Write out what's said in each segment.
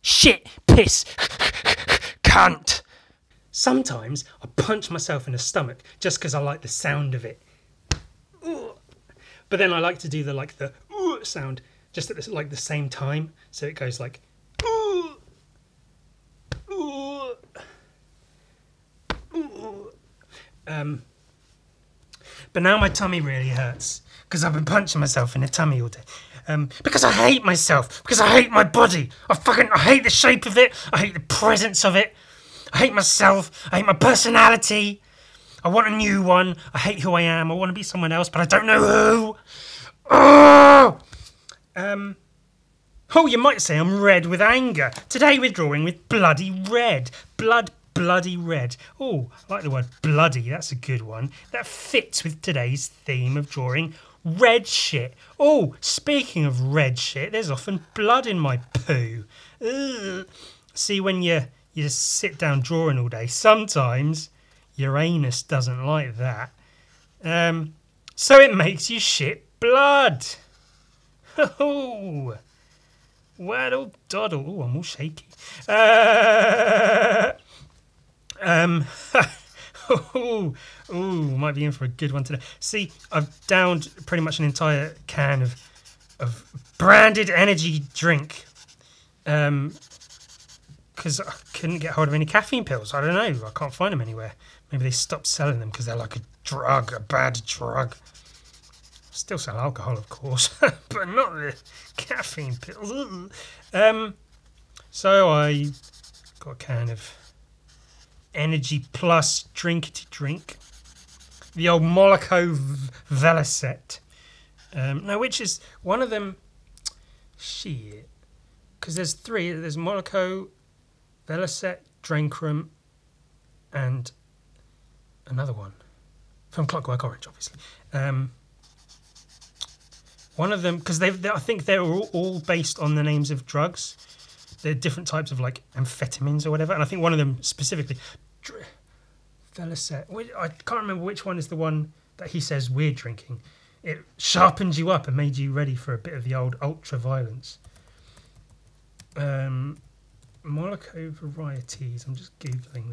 shit, piss, cunt. Sometimes I punch myself in the stomach just because I like the sound of it. But then I like to do the sound just at the same time, so it goes like but now my tummy really hurts because I've been punching myself in the tummy all day. Because I hate myself, because I hate my body. I hate the shape of it. I hate the presence of it. I hate myself. I hate my personality. I want a new one. I hate who I am. I want to be someone else, but I don't know who. Oh! Oh, you might say I'm red with anger. Today we're drawing with bloody red. Bloody red. Oh, I like the word bloody. That's a good one. That fits with today's theme of drawing red shit. Oh, speaking of red shit, there's often blood in my poo. Ugh. See, when you sit down drawing all day, sometimes your anus doesn't like that. So it makes you shit blood. Oh, waddle doddle. Oh, I'm all shaky. Might be in for a good one today. See, I've downed pretty much an entire can of branded energy drink. Because I couldn't get hold of any caffeine pills. I don't know. I can't find them anywhere. Maybe they stopped selling them because they're like a drug, a bad drug. Still sell alcohol, of course, but not the caffeine pills. So I got a can of Energy Plus drinkity drink. The old Moloko Velocet. Now, which is one of them? Shit. Because there's three. There's Moloko, Velocet, Drankrum, and another one. From Clockwork Orange, obviously. One of them, because I think they're all based on the names of drugs. They're different types of like amphetamines or whatever. And I think one of them specifically, Velocet. I can't remember which one is the one that he says we're drinking. It sharpened you up and made you ready for a bit of the old ultra violence. Moloko varieties. I'm just googling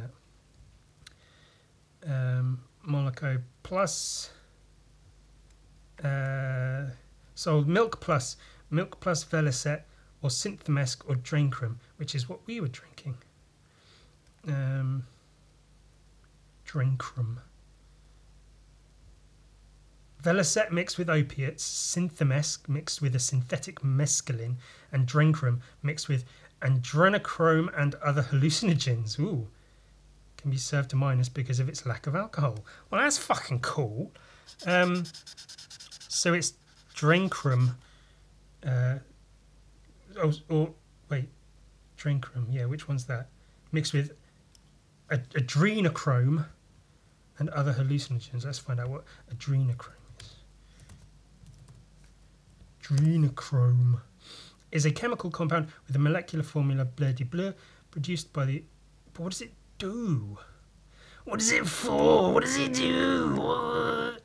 that. Moloko Plus. So Milk Plus Velocet, or Synthemesk, or Drankrum, which is what we were drinking. Drankrum. Velocet mixed with opiates, Synthemesk mixed with a synthetic mescaline, and Drankrum mixed with adrenochrome and other hallucinogens. Ooh. Can be served to minors because of its lack of alcohol. Well, that's fucking cool. So it's Drankrum. Drankrum. Yeah, which one's that? Mixed with adrenochrome and other hallucinogens. Let's find out what adrenochrome is. Adrenochrome is a chemical compound with a molecular formula blah de blah produced by the. But what does it do? What is it for? What does it do? What?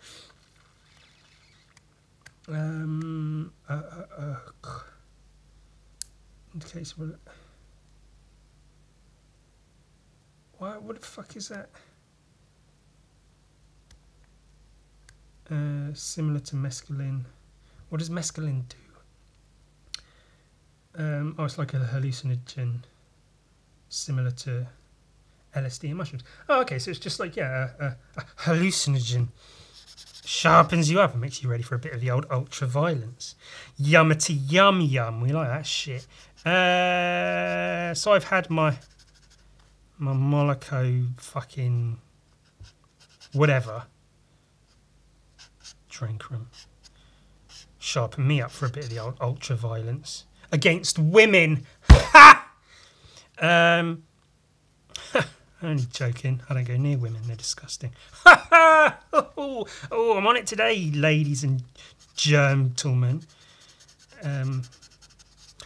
Okay, so what the fuck is that? Similar to mescaline. What does mescaline do? Oh, it's like a hallucinogen, similar to LSD and mushrooms. Oh, okay, so it's just like, yeah, a hallucinogen. Sharpens you up and makes you ready for a bit of the old ultra violence. Yummity yum yum. We like that shit. So I've had my Moloko fucking whatever. Drankrum. Sharpen me up for a bit of the old ultra violence against women. Ha! Only joking. I don't go near women. They're disgusting. Oh, I'm on it today, ladies and gentlemen.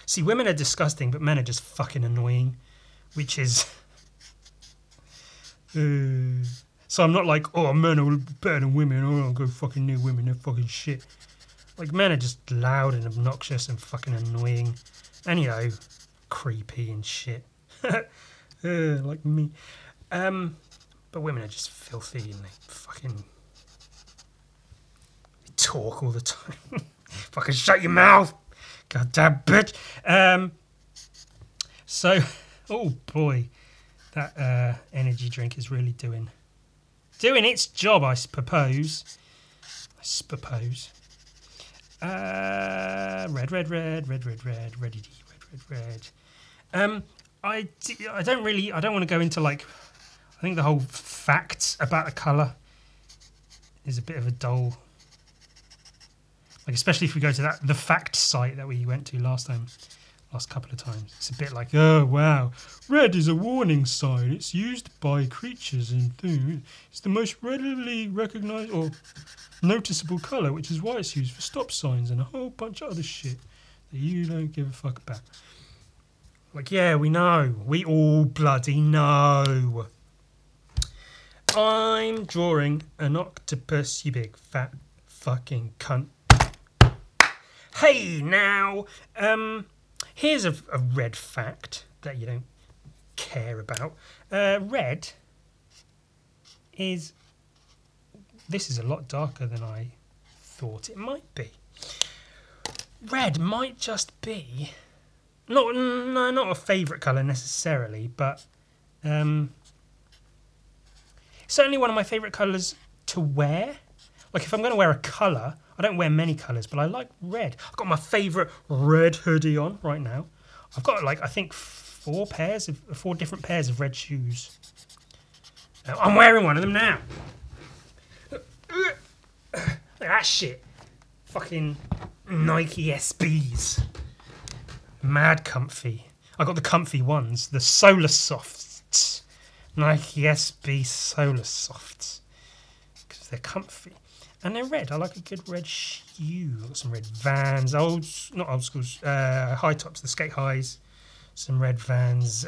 See, women are disgusting, but men are just fucking annoying, which is. So I'm not like, oh, men are better than women. Oh, I'll go fucking near women. They're fucking shit. Like, men are just loud and obnoxious and fucking annoying. And, you know, creepy and shit. Like me. But women are just filthy and they fucking talk all the time. Fucking shut your mouth, goddamn bitch. So, oh boy, that energy drink is really doing its job, I suppose. Red. I don't want to go into like. I think the whole facts about a colour is a bit of a dull. Like, especially if we go to the fact site that we went to last couple of times. It's a bit like, oh wow, red is a warning sign. It's used by creatures and things. It's the most readily recognised or noticeable colour, which is why it's used for stop signs and a whole bunch of other shit that you don't give a fuck about. Like, yeah, we know. We all bloody know. I'm drawing an octopus, you big fat fucking cunt. Hey, now, here's a red fact that you don't care about. Red is... This is a lot darker than I thought it might be. Red might just be... not a favourite colour necessarily, but... certainly one of my favourite colours to wear. Like, if I'm going to wear a colour, I don't wear many colours, but I like red. I've got my favourite red hoodie on right now. I've got, like, I think 4 different pairs of red shoes. I'm wearing one of them now. Look at that shit. Fucking Nike SBs. Mad comfy. I got the comfy ones, the Solar Softs. Nike SB Solar Softs. Because they're comfy. And they're red. I like a good red shoe. I've got some red Vans. Not old schools. High tops, the skate highs. Some red Vans.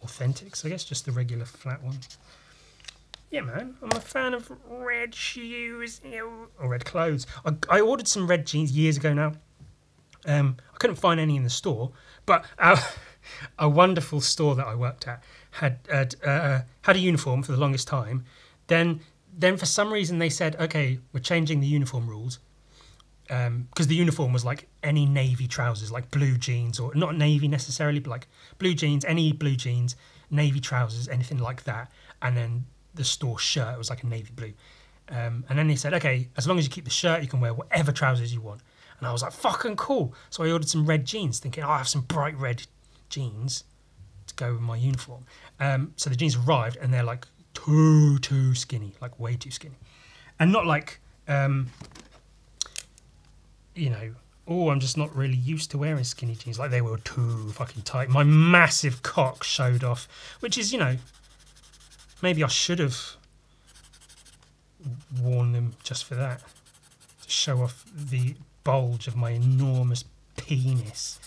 Authentics, I guess. Just the regular flat one. Yeah, man. I'm a fan of red shoes. Or red clothes. I ordered some red jeans years ago now. I couldn't find any in the store. But a wonderful store that I worked at had a uniform for the longest time. Then for some reason they said, okay, we're changing the uniform rules, because the uniform was like any navy trousers, like blue jeans, or not navy necessarily, but like blue jeans, any blue jeans, navy trousers, anything like that. And then the store shirt was like a navy blue. And then they said, okay, as long as you keep the shirt, you can wear whatever trousers you want. And I was like, fucking cool. So I ordered some red jeans, thinking, oh, I have some bright red jeans to go with my uniform. So the jeans arrived, and they're like too skinny, like way too skinny, and not like you know, oh, I'm just not really used to wearing skinny jeans. Like, they were too fucking tight. My massive cock showed off, which is, you know, maybe I should have worn them just for that, to show off the bulge of my enormous penis.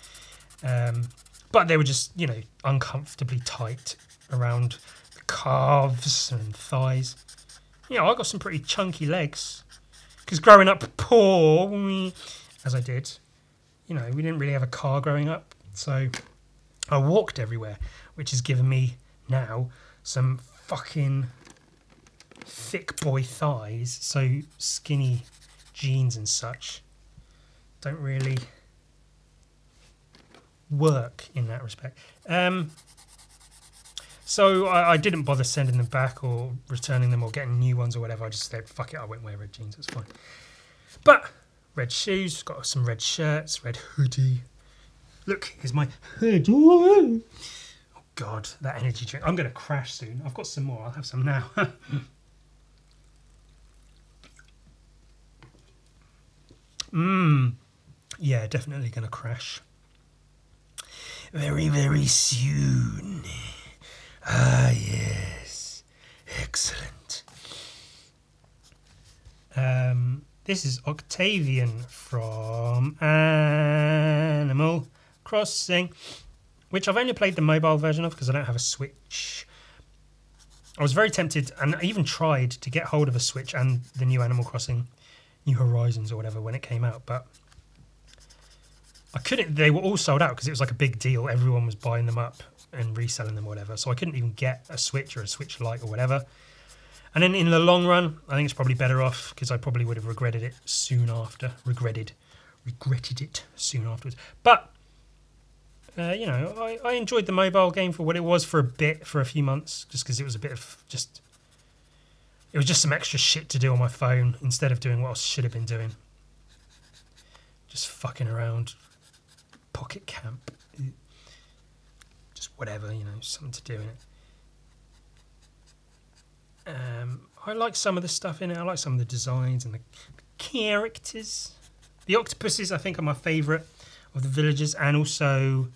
But they were just, you know, uncomfortably tight around the calves and thighs. You know, I got some pretty chunky legs. Because growing up poor, as I did, you know, we didn't really have a car growing up. So I walked everywhere, which has given me now some fucking thick boy thighs. So skinny jeans and such don't really work in that respect. So I didn't bother sending them back or returning them or getting new ones or whatever. I just said, fuck it, I won't wear red jeans, it's fine. But red shoes, got some red shirts, red hoodie. Look, here's my hood. Oh God, that energy drink. I'm going to crash soon. I've got some more. I'll have some now. Yeah, definitely going to crash. Very, very soon. Ah, yes. Excellent. This is Octavian from Animal Crossing, which I've only played the mobile version of because I don't have a Switch. I was very tempted, and I even tried to get hold of a Switch and the new Animal Crossing, New Horizons or whatever, when it came out, but I couldn't. They were all sold out because it was like a big deal. Everyone was buying them up and reselling them or whatever. So I couldn't even get a Switch or a Switch Lite or whatever. And then in the long run, I think it's probably better off because I probably would have regretted it soon after. Regretted it soon afterwards. But you know, I enjoyed the mobile game for what it was for a few months, just because it was a bit of it was just some extra shit to do on my phone instead of doing what I should have been doing. Just fucking around. Pocket camp. Just whatever, you know, something to do in it. I like some of the stuff in it. I like some of the designs and the characters. The octopuses, I think, are my favourite of the villagers, and also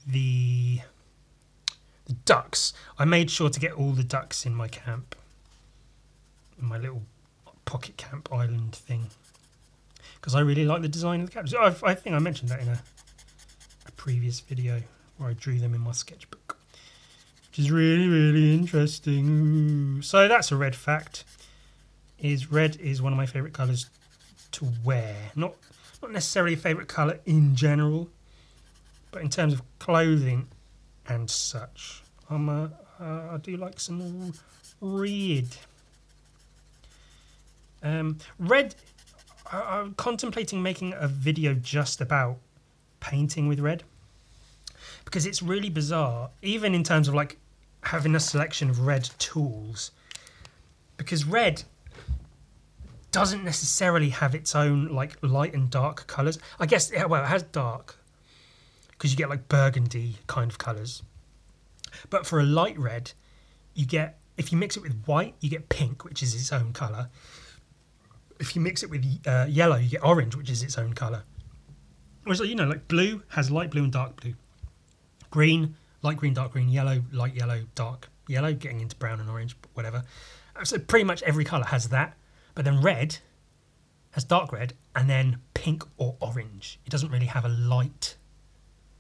the ducks. I made sure to get all the ducks in my camp, in my little pocket camp island thing, because I really like the design of the captures. I think I mentioned that in a previous video where I drew them in my sketchbook, which is really, really interesting. Ooh. So that's a red fact. Red is one of my favourite colours to wear. Not necessarily a favourite colour in general, but in terms of clothing and such, I do like some red. Red, I'm contemplating making a video just about painting with red, because it's really bizarre, even in terms of like having a selection of red tools, because red doesn't necessarily have its own like light and dark colours. I guess, well, it has dark, because you get like burgundy kind of colours. But for a light red, you get, if you mix it with white, you get pink, which is its own colour. If you mix it with yellow, you get orange, which is its own colour. Whereas, you know, like blue has light blue and dark blue. Green, light green, dark green. Yellow, light yellow, dark yellow, getting into brown and orange, whatever. So pretty much every colour has that. But then red has dark red and then pink or orange. It doesn't really have a light,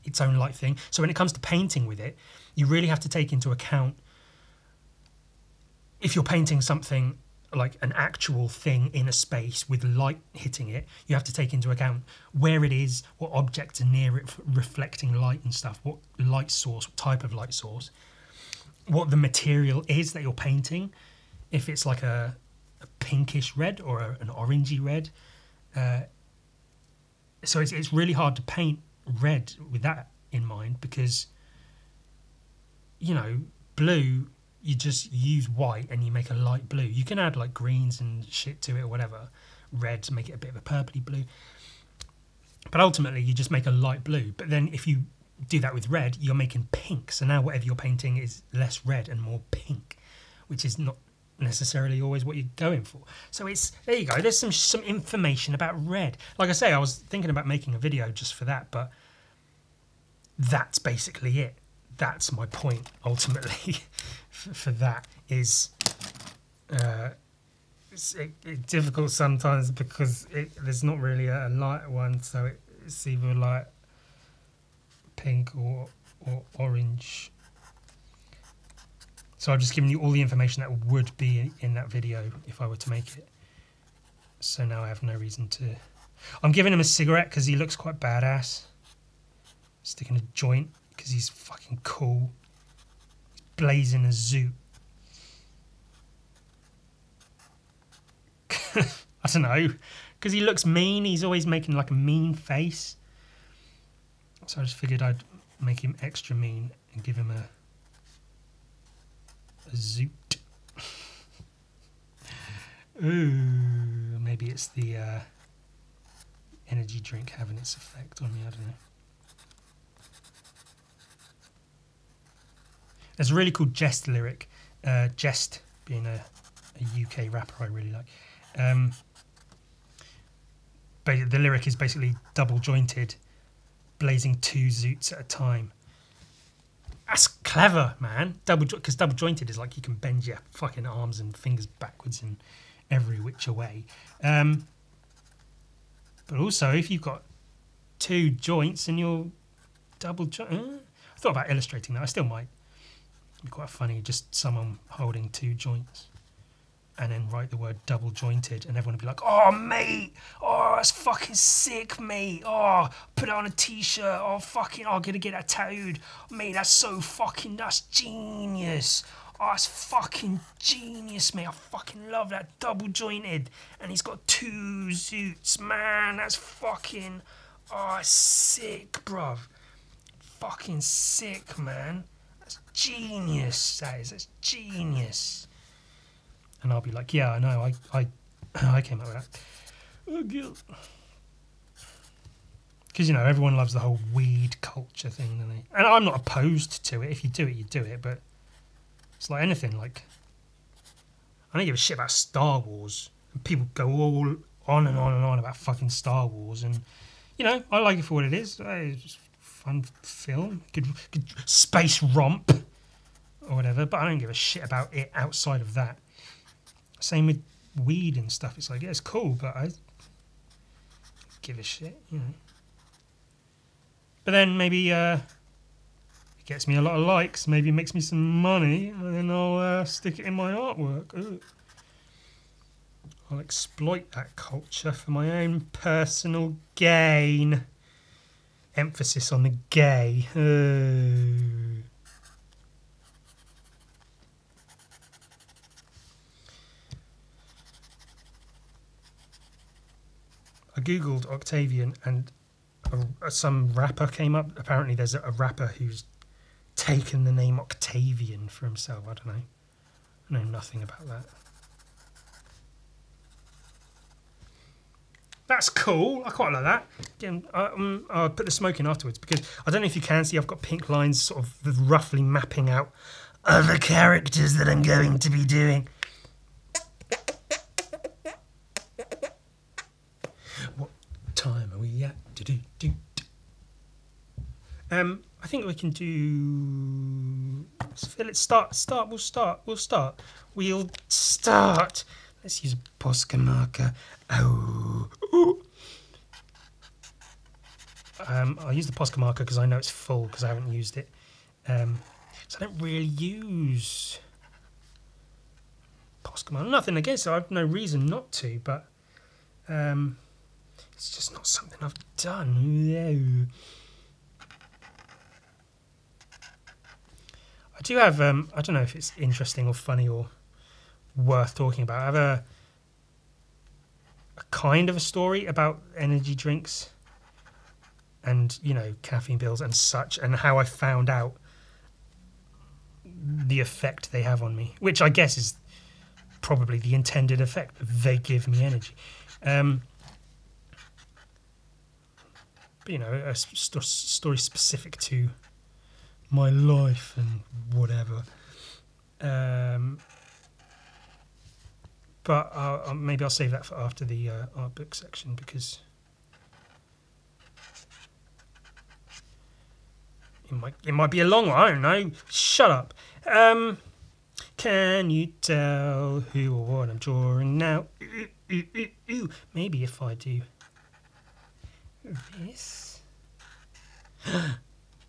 its own light thing. So when it comes to painting with it, you really have to take into account, if you're painting something like an actual thing in a space with light hitting it, you have to take into account where it is, what objects are near it reflecting light and stuff, what light source, what type of light source, what the material is that you're painting, if it's like a pinkish red or an orangey red. So it's really hard to paint red with that in mind, because, you know, blue, you just use white and you make a light blue. You can add like greens and shit to it or whatever, red to make it a bit of a purpley blue, but ultimately you just make a light blue. But then if you do that with red, you're making pink, so now whatever you're painting is less red and more pink, which is not necessarily always what you're going for. So it's, there you go, there's some information about red. Like I say, I was thinking about making a video just for that, but that's basically it. That's my point ultimately. For that is it's difficult sometimes, because there's not really a light one, so it's either like pink or orange. So I've just given you all the information that would be in that video if I were to make it. So now I have no reason to... I'm giving him a cigarette because he looks quite badass. Sticking a joint because he's fucking cool. He's blazing a zoot. I don't know. Because he looks mean. He's always making like a mean face. So I just figured I'd make him extra mean and give him a zoot. Ooh, maybe it's the energy drink having its effect on me, I don't know. There's a really cool Jest lyric, Jest being a UK rapper I really like. But the lyric is basically double jointed, blazing 2 zoots at a time. That's clever, man. Because double jointed is like you can bend your fucking arms and fingers backwards in every which way. But also, if you've got 2 joints and you're double joint, I thought about illustrating that. I still might. It'd be quite funny, just someone holding 2 joints. and then write the word double jointed, and everyone would be like, "Oh mate, oh that's fucking sick, mate. Oh, put it on a t-shirt. Oh fucking, oh, I'm gonna get that tattooed, mate. That's genius. Oh, that's fucking genius, mate. I fucking love that double jointed, and he's got 2 zoots, man. That's fucking, oh, sick, bruv. Fucking sick, man. That's genius. That's genius." And I'll be like, "Yeah, I know. I came up with that." Because, you know, everyone loves the whole weed culture thing, don't they? And I'm not opposed to it. If you do it, you do it. But it's like anything. Like, I don't give a shit about Star Wars. And people go all on and on and on about fucking Star Wars. And, you know, I like it for what it is. It's just a fun film. Good space romp or whatever. But I don't give a shit about it outside of that. Same with weed and stuff. It's like, yeah, it's cool, but I give a shit, you know. But then maybe it gets me a lot of likes. Maybe it makes me some money, and then I'll stick it in my artwork. Ooh. I'll exploit that culture for my own personal gain. Emphasis on the gay. I googled Octavian and some rapper came up. Apparently there's a rapper who's taken the name Octavian for himself. I don't know. I know nothing about that. That's cool. I quite like that. Again, I'll put the smoke in afterwards because I don't know if you can see I've got pink lines sort of roughly mapping out other characters that I'm going to be doing. What time are we at? I think we can do... Let's start. We'll start. Let's use a Posca marker. Oh. I'll use the Posca marker because I know it's full because I haven't used it. So I don't really use Posca marker. Nothing against it. I have no reason not to, but it's just not something I've done. No. I do have, I don't know if it's interesting or funny or worth talking about. I have a kind of a story about energy drinks and, you know, caffeine pills and such, and how I found out the effect they have on me, which I guess is probably the intended effect. They give me energy. But, you know, a story specific to my life and whatever. But maybe I'll save that for after the art book section because it might be a long one. I don't know. Shut up. Can you tell who or what I'm drawing now? Ooh. Maybe if I do this.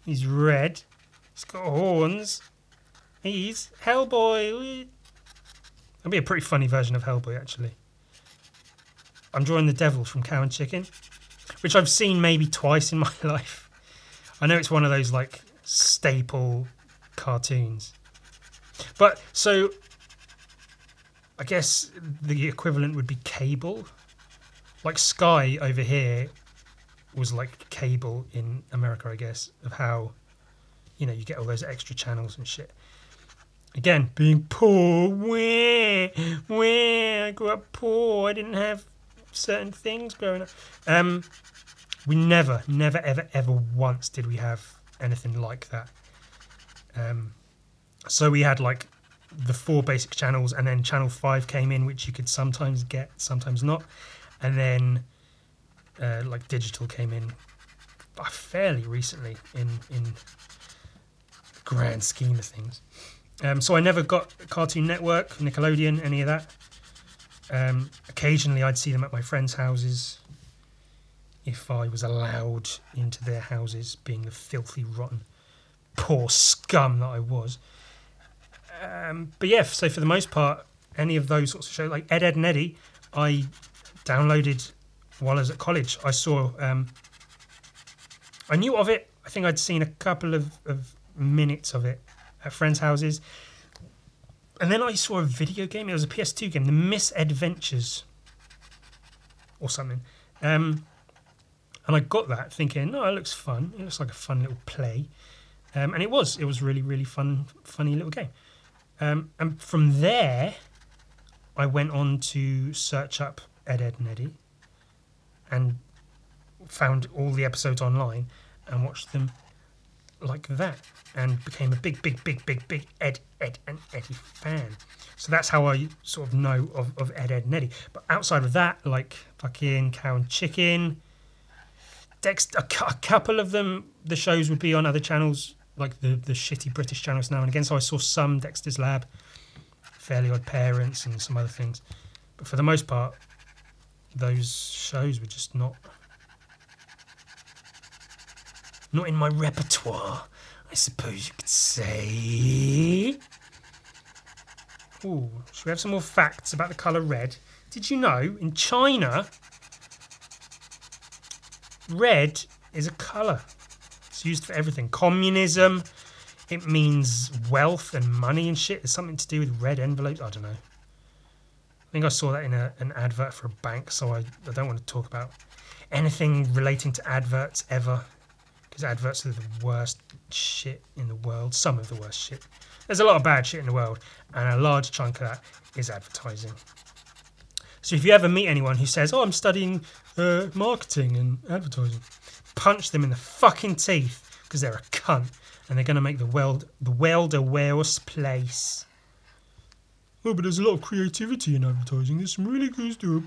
He's red. He's got horns. He's Hellboy. That'd be a pretty funny version of Hellboy, actually. I'm drawing the devil from Cow and Chicken, which I've seen maybe twice in my life. I know it's one of those, like, staple cartoons. But, so, I guess the equivalent would be cable. Like, Sky over here was like cable in America, I guess, of how, you know, you get all those extra channels and shit. Again, being poor, where I grew up poor, I didn't have certain things growing up. We never, ever once did we have anything like that. So we had like the 4 basic channels, and then channel 5 came in, which you could sometimes get, sometimes not, and then like digital came in fairly recently in the grand scheme of things. So I never got Cartoon Network, Nickelodeon, any of that. Occasionally I'd see them at my friends' houses if I was allowed into their houses, being the filthy, rotten, poor scum that I was. But yeah, so for the most part, any of those sorts of shows, like Ed, and Eddie, I downloaded while I was at college. I saw, I knew of it. I think I'd seen a couple of minutes of it at friends' houses. And then I saw a video game. It was a PS2 game, The Misadventures or something. And I got that thinking, oh, it looks fun. It looks like a fun little play. And it was really, really funny little game. And from there, I went on to search up Ed, and Eddie and found all the episodes online and watched them like that and became a big Ed, and Eddie fan. So that's how I sort of know of Ed, and Eddie. But outside of that, like fucking Cow and Chicken, Dexter, a couple of them, the shows would be on other channels, like the shitty British channels now and again. So I saw some Dexter's Lab, Fairly Odd Parents, and some other things. But for the most part, those shows were just not in my repertoire, I suppose you could say. Ooh, should we have some more facts about the colour red? Did you know in China, red is a colour? It's used for everything. Communism, it means wealth and money and shit. There's something to do with red envelopes. I don't know. I think I saw that in an advert for a bank, so I don't want to talk about anything relating to adverts ever. Because adverts are the worst shit in the world. Some of the worst shit. There's a lot of bad shit in the world, and a large chunk of that is advertising. So if you ever meet anyone who says, oh, I'm studying marketing and advertising, punch them in the fucking teeth, because they're a cunt, and they're going to make the world a worse place. Oh, but there's a lot of creativity in advertising. There's some really good stuff.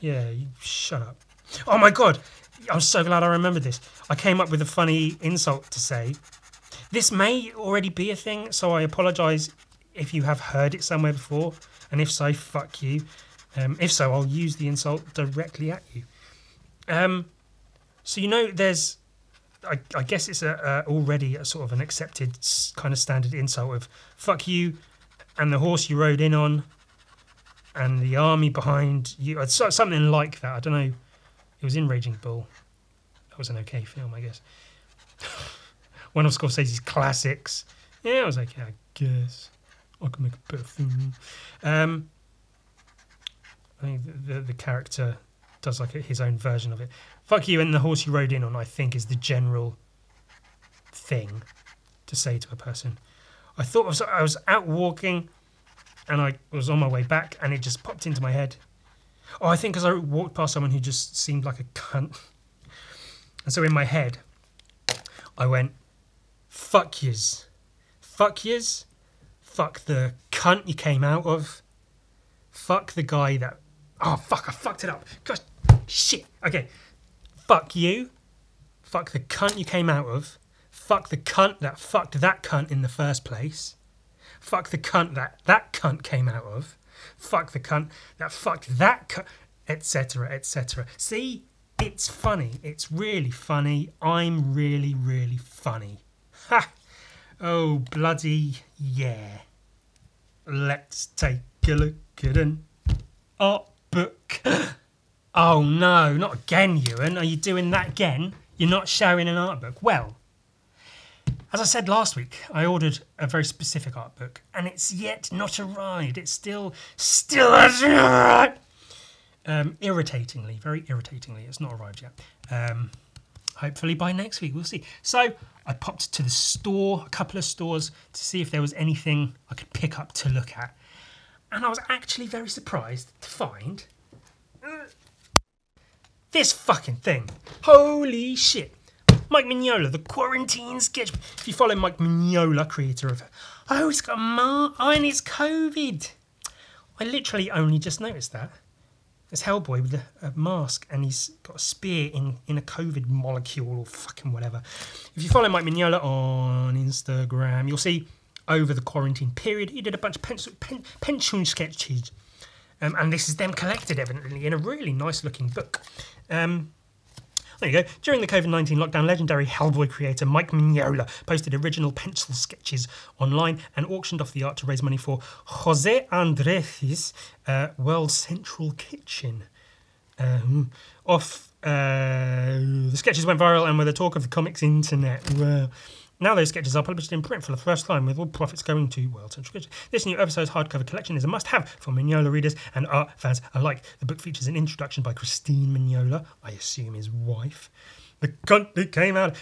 Yeah, you shut up. Oh my god, I'm so glad I remembered this. I came up with a funny insult to say. This may already be a thing, so I apologise if you have heard it somewhere before, and if so, fuck you. If so, I'll use the insult directly at you. So you know, there's, I guess it's already a sort of an accepted kind of standard insult of fuck you and the horse you rode in on and the army behind you, something like that. I don't know. It was in Raging Bull. That was an okay film, I guess. One of Scorsese's classics. Yeah, it was okay, I guess. I can make a better film. I think the character does like his own version of it. Fuck you and the horse you rode in on, I think, is the general thing to say to a person. I thought I was out walking and I was on my way back and it just popped into my head. Oh, I think because I walked past someone who just seemed like a cunt. And so in my head, I went, fuck yous. Fuck yous. Fuck the cunt you came out of. Fuck the guy that... Oh, fuck, I fucked it up. Gosh, shit. Okay. Fuck you. Fuck the cunt you came out of. Fuck the cunt that fucked that cunt in the first place. Fuck the cunt that cunt came out of. Fuck the cunt that fucked that cunt, etc., etc. See, it's funny. It's really funny. I'm really, really funny. Ha! Oh, bloody yeah. Let's take a look at an art book. Oh no, not again, Ewan. Are you doing that again? You're not showing an art book. Well, as I said last week, I ordered a very specific art book, and it's yet not arrived. It's still hasn't arrived. Irritatingly, very irritatingly, it's not arrived yet. Hopefully by next week, we'll see. So I popped to the store, a couple of stores, to see if there was anything I could pick up to look at. And I was actually very surprised to find this fucking thing. Holy shit. Mike Mignola, the quarantine sketch. If you follow Mike Mignola, creator of... Oh, it's got and it's COVID. I literally only just noticed that. It's Hellboy with a mask and he's got a spear in a COVID molecule or fucking whatever. If you follow Mike Mignola on Instagram, you'll see over the quarantine period, he did a bunch of pension sketches. And this is them collected, evidently, in a really nice looking book. There you go. During the COVID-19 lockdown, legendary Hellboy creator Mike Mignola posted original pencil sketches online and auctioned off the art to raise money for Jose Andres' World Central Kitchen. The sketches went viral and were the talk of the comics internet. Wow. Now those sketches are published in print for the first time, with all profits going to World Central Kitchen. This new oversized hardcover collection is a must-have for Mignola readers and art fans alike. The book features an introduction by Christine Mignola, I assume his wife. The cunt that came out,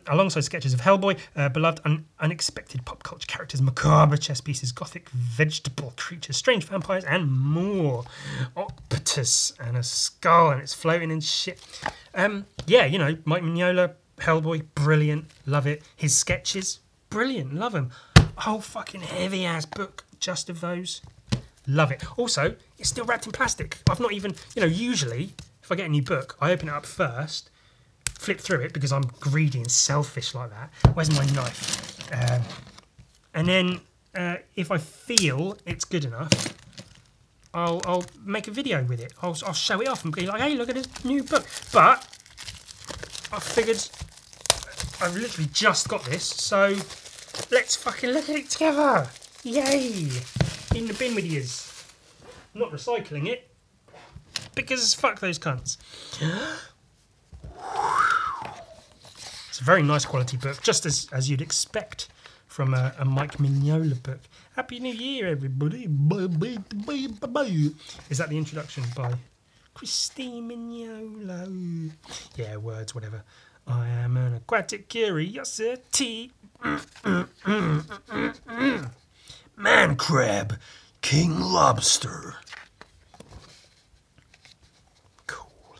alongside sketches of Hellboy, beloved and unexpected pop culture characters, macabre chess pieces, gothic vegetable creatures, strange vampires, and more. Octopus and a skull, and it's floating and shit. Yeah, you know, Mike Mignola, Hellboy, brilliant, love it. His sketches, brilliant, love them. A whole fucking heavy ass book just of those, love it. Also, it's still wrapped in plastic. I've not even, you know, usually if I get a new book, I open it up first, flip through it because I'm greedy and selfish like that. Where's my knife? And then if I feel it's good enough, I'll make a video with it. I'll show it off and be like, hey, look at this new book. But I figured I've literally just got this, so let's fucking look at it together. Yay! In the bin with yous. Not recycling it, because fuck those cunts. It's a very nice quality book, just as you'd expect from a Mike Mignola book. Happy New Year, everybody. Is that the introduction by Christine Mignola? Yeah, words, whatever. I am an aquatic curiosity. Man crab, king lobster. Cool.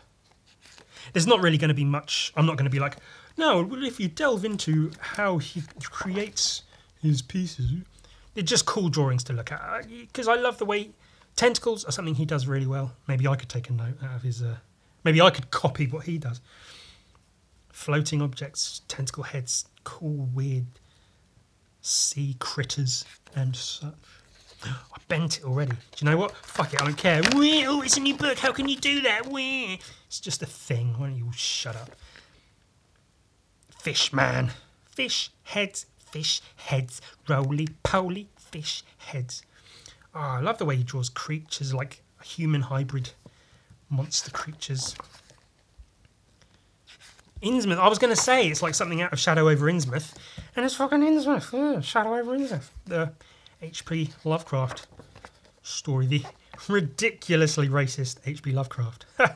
There's not really going to be much. I'm not going to be like, no, well, if you delve into how he creates his pieces, they're just cool drawings to look at. Because I love the way tentacles are something he does really well. Maybe I could take a note out of his. Maybe I could copy what he does. Floating objects, tentacle heads, cool, weird sea critters and such. I bent it already. Do you know what? Fuck it, I don't care. Oh, it's a new book. How can you do that? It's just a thing. Why don't you all shut up? Fish man. Fish heads, roly-poly fish heads. Oh, I love the way he draws creatures like human hybrid monster creatures. Innsmouth. I was going to say it's like something out of Shadow over Innsmouth, and it's fucking Innsmouth. Yeah, Shadow over Innsmouth. The H.P. Lovecraft story. The ridiculously racist H.P. Lovecraft. If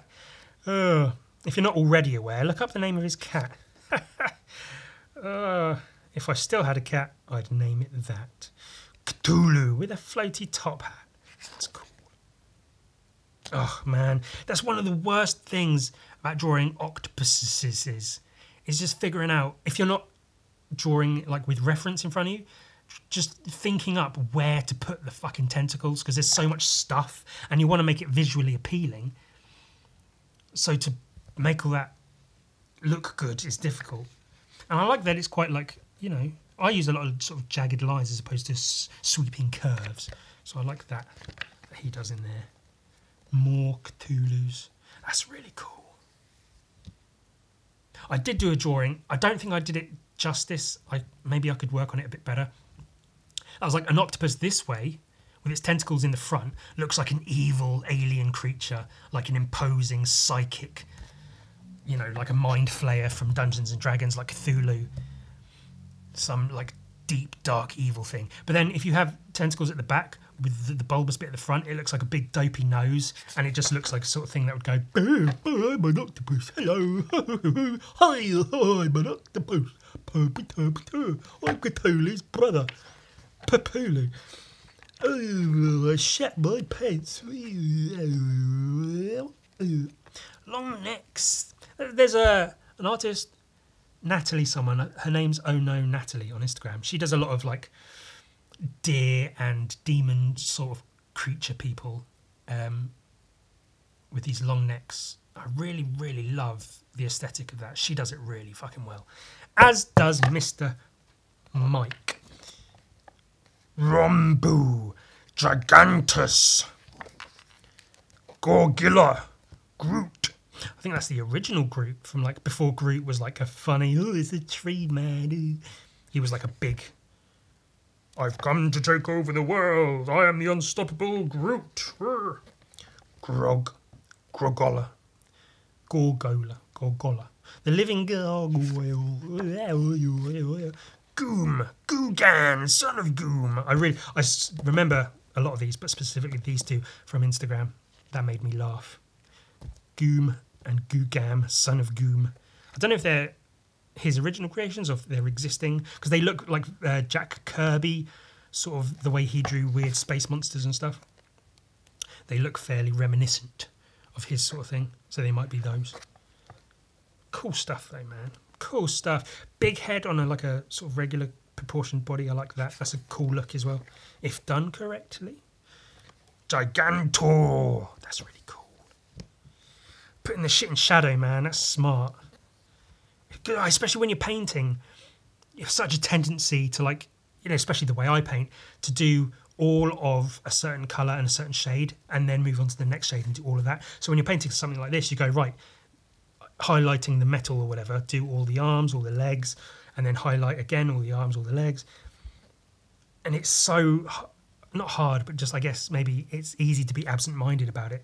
you're not already aware, look up the name of his cat. If I still had a cat, I'd name it that. Cthulhu with a floaty top hat. That's cool. Oh man, that's one of the worst things about drawing octopuses is just figuring out, if you're not drawing like with reference in front of you, just thinking up where to put the fucking tentacles, because there's so much stuff and you want to make it visually appealing. So to make all that look good is difficult. And I like that it's quite like, you know, I use a lot of sort of jagged lines as opposed to sweeping curves. So I like that he does in there. More Cthulhu's. That's really cool. I did do a drawing. I don't think I did it justice. Maybe I could work on it a bit better. I was like, an octopus this way, with its tentacles in the front, looks like an evil alien creature, like an imposing psychic, you know, like a mind flayer from Dungeons and Dragons, like Cthulhu. Some like deep, dark, evil thing. But then if you have tentacles at the back with the bulbous bit at the front, it looks like a big dopey nose, and it just looks like a sort of thing that would go, oh, I'm an octopus, hello, hi, I'm an octopus, I'm Cthulhu's brother, Papulu. Oh, I shat my pants. Long necks. There's an artist, Natalie someone, her name's Oh No Natalie on Instagram. She does a lot of like deer and demon sort of creature people with these long necks. I really, really love the aesthetic of that. She does it really fucking well. As does Mr. Mike. Rombu, Gigantus, Gorgilla, Groot, I think that's the original Groot from like before Groot was like a funny, oh, it's a tree man. Ooh. He was like a big, I've come to take over the world. I am the unstoppable Groot. Grogola. Gorgola. The living gargoyle. Goom. Googan, son of Goom. I remember a lot of these, but specifically these two from Instagram. That made me laugh. Goom and Googam, son of Goom. I don't know if they're his original creations or if they're existing, because they look like Jack Kirby, sort of the way he drew weird space monsters and stuff. They look fairly reminiscent of his sort of thing, so they might be those. Cool stuff though, man. Cool stuff. Big head on like a sort of regular proportioned body. I like that. That's a cool look as well, if done correctly. Gigantor. That's really cool. Putting the shit in shadow, man. That's smart. Especially when you're painting, you have such a tendency to, like, you know, especially the way I paint, to do all of a certain colour and a certain shade and then move on to the next shade and do all of that. So when you're painting something like this, you go, right, highlighting the metal or whatever, do all the arms, all the legs, and then highlight again all the arms, all the legs. And it's so, not hard, but just, I guess, maybe it's easy to be absent-minded about it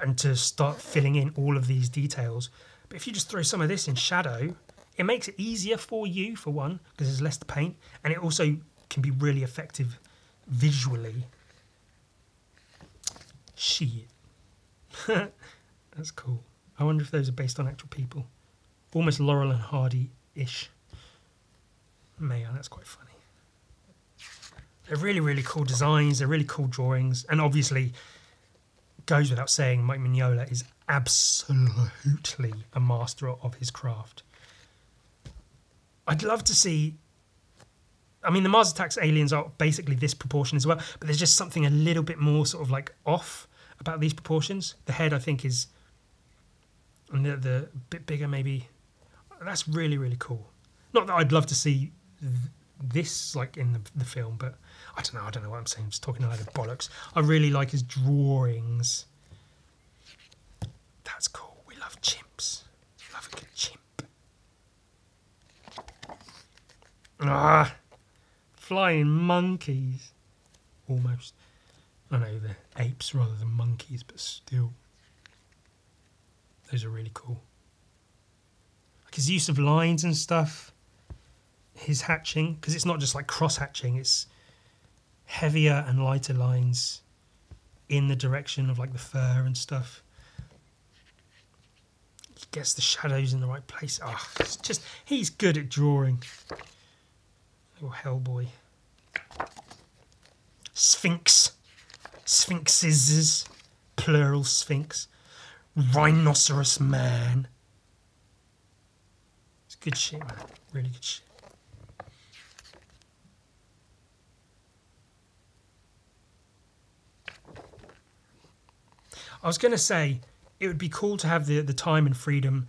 and to start filling in all of these details. But if you just throw some of this in shadow, it makes it easier for you, for one, because there's less to paint, and it also can be really effective visually. Shit. That's cool. I wonder if those are based on actual people. Almost Laurel and Hardy-ish. Man, that's quite funny. They're really, really cool designs. They're really cool drawings. And obviously, goes without saying, Mike Mignola is absolutely a master of his craft. I'd love to see... I mean, the Mars Attacks aliens are basically this proportion as well, but there's just something a little bit more sort of like off about these proportions. The head, I think, is... And the bit bigger, maybe. That's really, really cool. Not that I'd love to see this like in the film, but I don't know what I'm saying. I'm just talking a load of bollocks. I really like his drawings. That's cool. We love chimps. Love a good chimp. Ah, flying monkeys. Almost. I know they're apes rather than monkeys, but still. Those are really cool. Like his use of lines and stuff. His hatching, because it's not just like cross-hatching, it's heavier and lighter lines in the direction of like the fur and stuff. He gets the shadows in the right place. Oh, it's just, he's good at drawing. Little Hellboy. Sphinx. Sphinxes. Plural sphinx. Rhinoceros man. It's good shit, man. Really good shit. I was going to say, it would be cool to have the time and freedom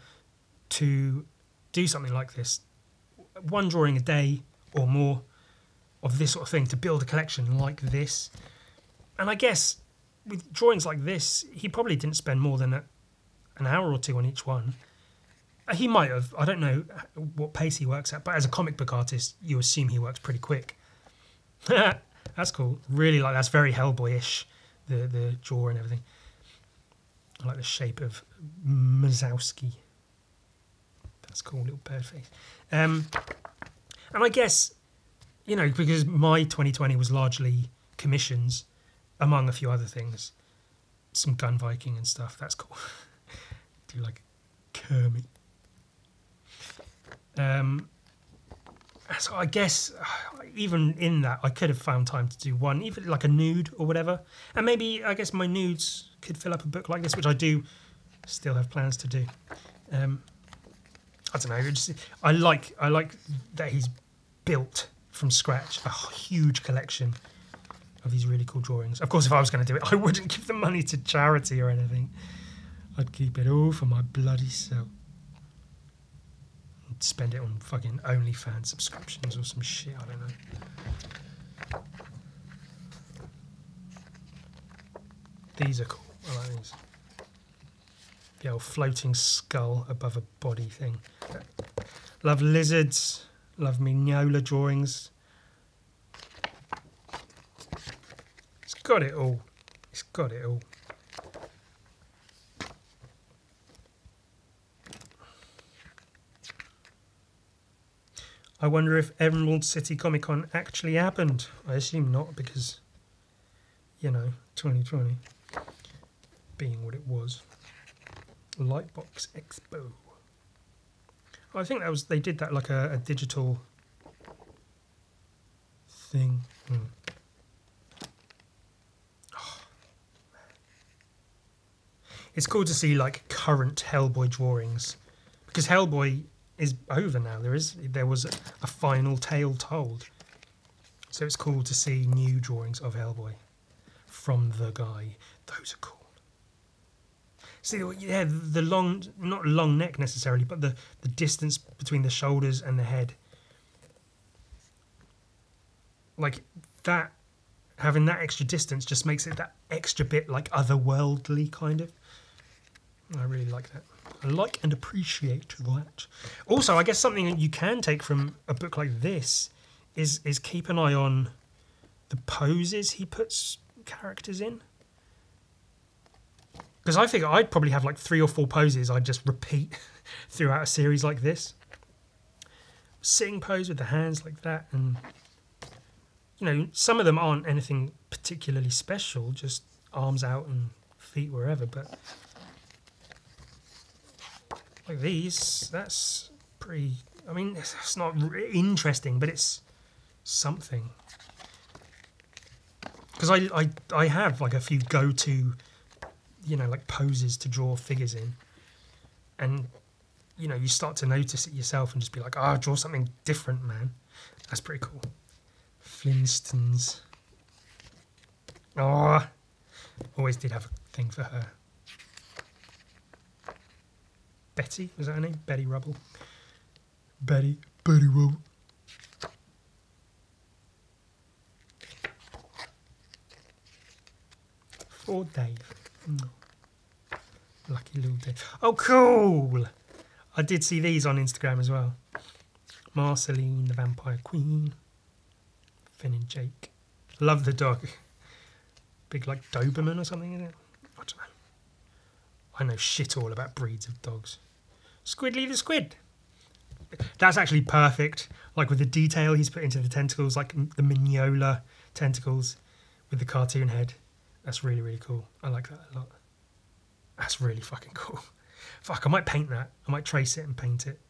to do something like this. One drawing a day or more of this sort of thing, to build a collection like this. And I guess with drawings like this, he probably didn't spend more than an hour or two on each one. He might have. I don't know what pace he works at, but as a comic book artist, you assume he works pretty quick. That's cool. Really, like, that's very Hellboy-ish, the jaw and everything. I like the shape of Mazowski. That's cool, little bird face. And I guess, you know, because my 2020 was largely commissions, among a few other things. Some gun Viking and stuff, that's cool. Do like Kermit. So I guess even in that, I could have found time to do one, even like a nude or whatever. And maybe, I guess my nudes could fill up a book like this, which I do still have plans to do. I don't know. I like that he's built from scratch a huge collection of these really cool drawings. Of course, if I was going to do it, I wouldn't give the money to charity or anything. I'd keep it all for my bloody self. I'd spend it on fucking OnlyFans subscriptions or some shit, I don't know. These are cool. I like these. The old floating skull above a body thing. Love lizards. Love Mignola drawings. It's got it all. It's got it all. I wonder if Emerald City Comic Con actually happened. I assume not, because, you know, 2020 being what it was. Lightbox Expo. I think that was, they did that like a digital thing. Oh, it's cool to see like current Hellboy drawings, because Hellboy is over now. There was a final tale told, so it's cool to see new drawings of Hellboy from the guy. Those are cool. See, yeah, the long, not long neck necessarily, but the distance between the shoulders and the head, like that, having that extra distance just makes it that extra bit like otherworldly kind of. I really like that. I like and appreciate that. Also, I guess something that you can take from a book like this is keep an eye on the poses he puts characters in. Because I think I'd probably have like 3 or 4 poses I'd just repeat throughout a series like this. Sitting pose with the hands like that, and you know, some of them aren't anything particularly special, just arms out and feet wherever, but like these, that's pretty, I mean, it's not interesting, but it's something. Because I have like a few go-to, you know, like poses to draw figures in, and you know, you start to notice it yourself and just be like, oh, draw something different, man. That's pretty cool. Flintstones. Oh, always did have a thing for her. Betty, was that her name? Betty Rubble. Betty Rubble. For Dave. Lucky little Dave. Oh, cool! I did see these on Instagram as well. Marceline, the Vampire Queen. Finn and Jake. Love the dog. Big, like, Doberman or something in it. I don't know. I know shit all about breeds of dogs. Squidly the Squid. That's actually perfect. Like, with the detail he's put into the tentacles, like the Mignola tentacles with the cartoon head. That's really, really cool. I like that a lot. That's really fucking cool. Fuck, I might paint that. I might trace it and paint it.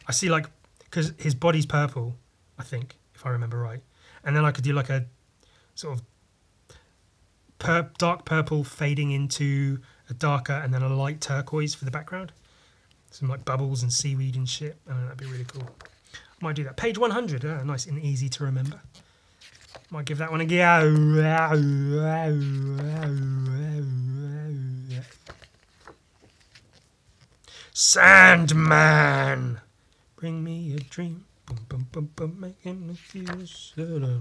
I see, like, because his body's purple, I think, if I remember right. And then I could do like a sort of dark purple fading into a darker and then a light turquoise for the background. Some like bubbles and seaweed and shit. That'd be really cool. I might do that. Page 100, nice and easy to remember. Might give that one a go. Sandman! Bring me a dream. Bum, bum, bum, bum, making me feel so.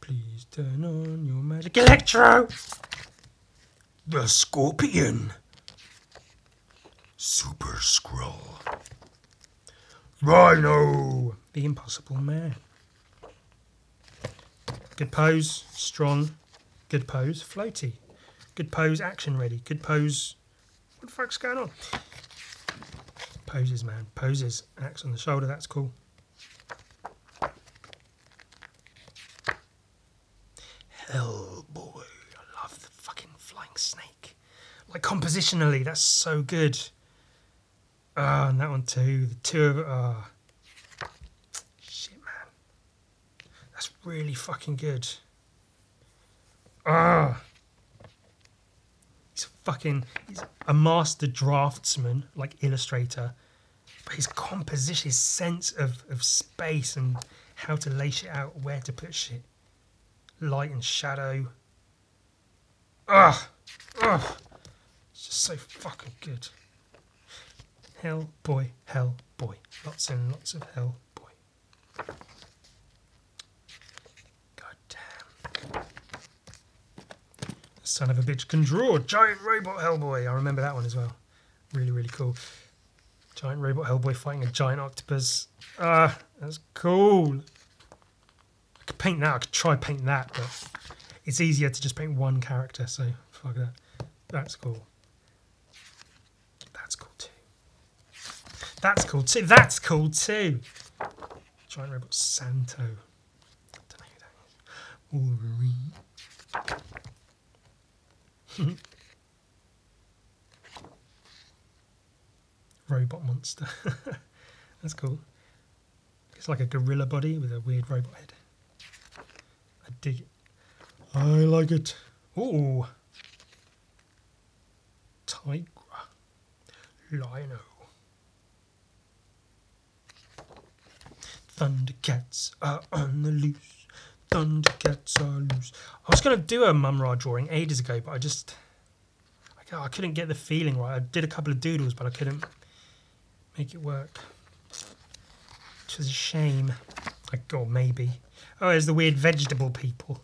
Please turn on your magic electro. The Scorpion. Super Scroll. Rhino. The Impossible Man. Good pose, strong. Good pose, floaty. Good pose, action ready. Good pose. What the fuck's going on? Poses, man. Poses. Axe on the shoulder, that's cool. Hellboy. I love the fucking flying snake. Like, compositionally, that's so good. Ah, and that one too. The two of it. Shit, man. That's really fucking good. He's a master draftsman, like illustrator. But his composition, his sense of space and how to lace it out, where to put shit. Light and shadow. It's just so fucking good. Hellboy, Hellboy. Lots and lots of Hellboy. God damn. son of a bitch can draw. Giant robot Hellboy. I remember that one as well. Really, really cool. Giant robot Hellboy fighting a giant octopus. Ah, that's cool. I could paint that. I could try painting that, but it's easier to just paint one character, so fuck that. That's cool. That's cool too. That's cool too. That's cool too. Giant robot Santo. I don't know who that is. Wolverine. Robot monster. That's cool. It's like a gorilla body with a weird robot head. I dig it. I like it. Ooh. Tigra. Lino. Thundercats are on the loose. Thundercats are loose. I was going to do a Mum-Ra drawing ages ago, but I couldn't get the feeling right. I did a couple of doodles, but I couldn't make it work. Which is a shame. Or maybe. Oh, there's the weird vegetable people.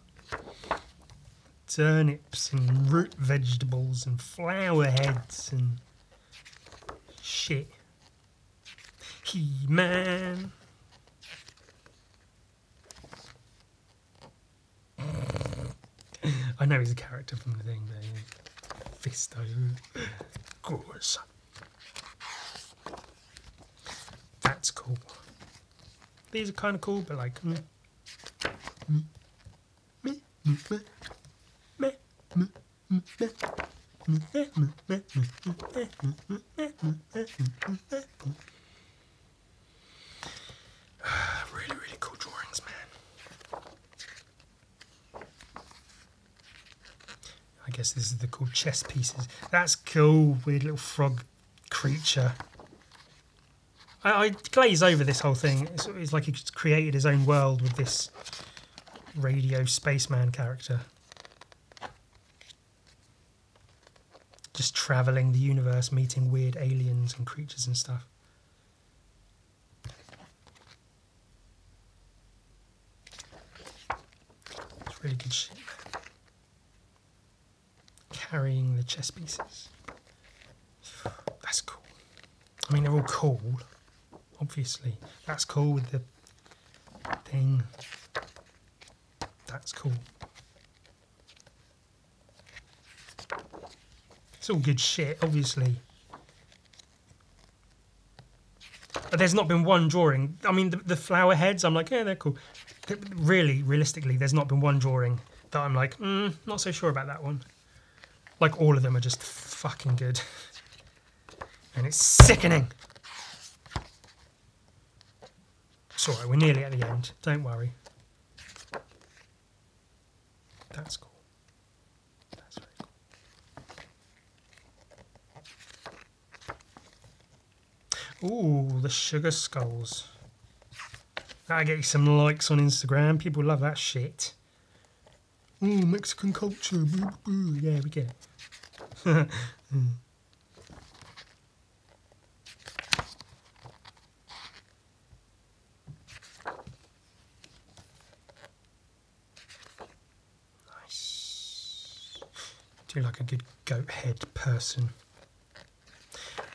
Turnips and root vegetables and flower heads and shit. He-Man. I know he's a character from the thing, but Fisto. Of course. That's cool. These are kind of cool, but like... Really, really cool drawings, man. I guess this is the cool chess pieces. That's cool, weird little frog creature. I glaze over this whole thing. It's like he's created his own world with this radio spaceman character. Just travelling the universe, meeting weird aliens and creatures and stuff. It's really good shit. Carrying the chess pieces. That's cool. I mean, they're all cool. Obviously, that's cool with the thing. That's cool. It's all good shit, obviously. But there's not been one drawing. I mean, the flower heads, I'm like, yeah, they're cool. Really, realistically, there's not been one drawing that I'm like, not so sure about that one. Like, all of them are just fucking good. And it's sickening. It's alright, we're nearly at the end. Don't worry. That's cool. That's very cool. Ooh, the sugar skulls. That'll get you some likes on Instagram. People love that shit. Ooh, Mexican culture. Yeah, we get it. Do like a good goat head person.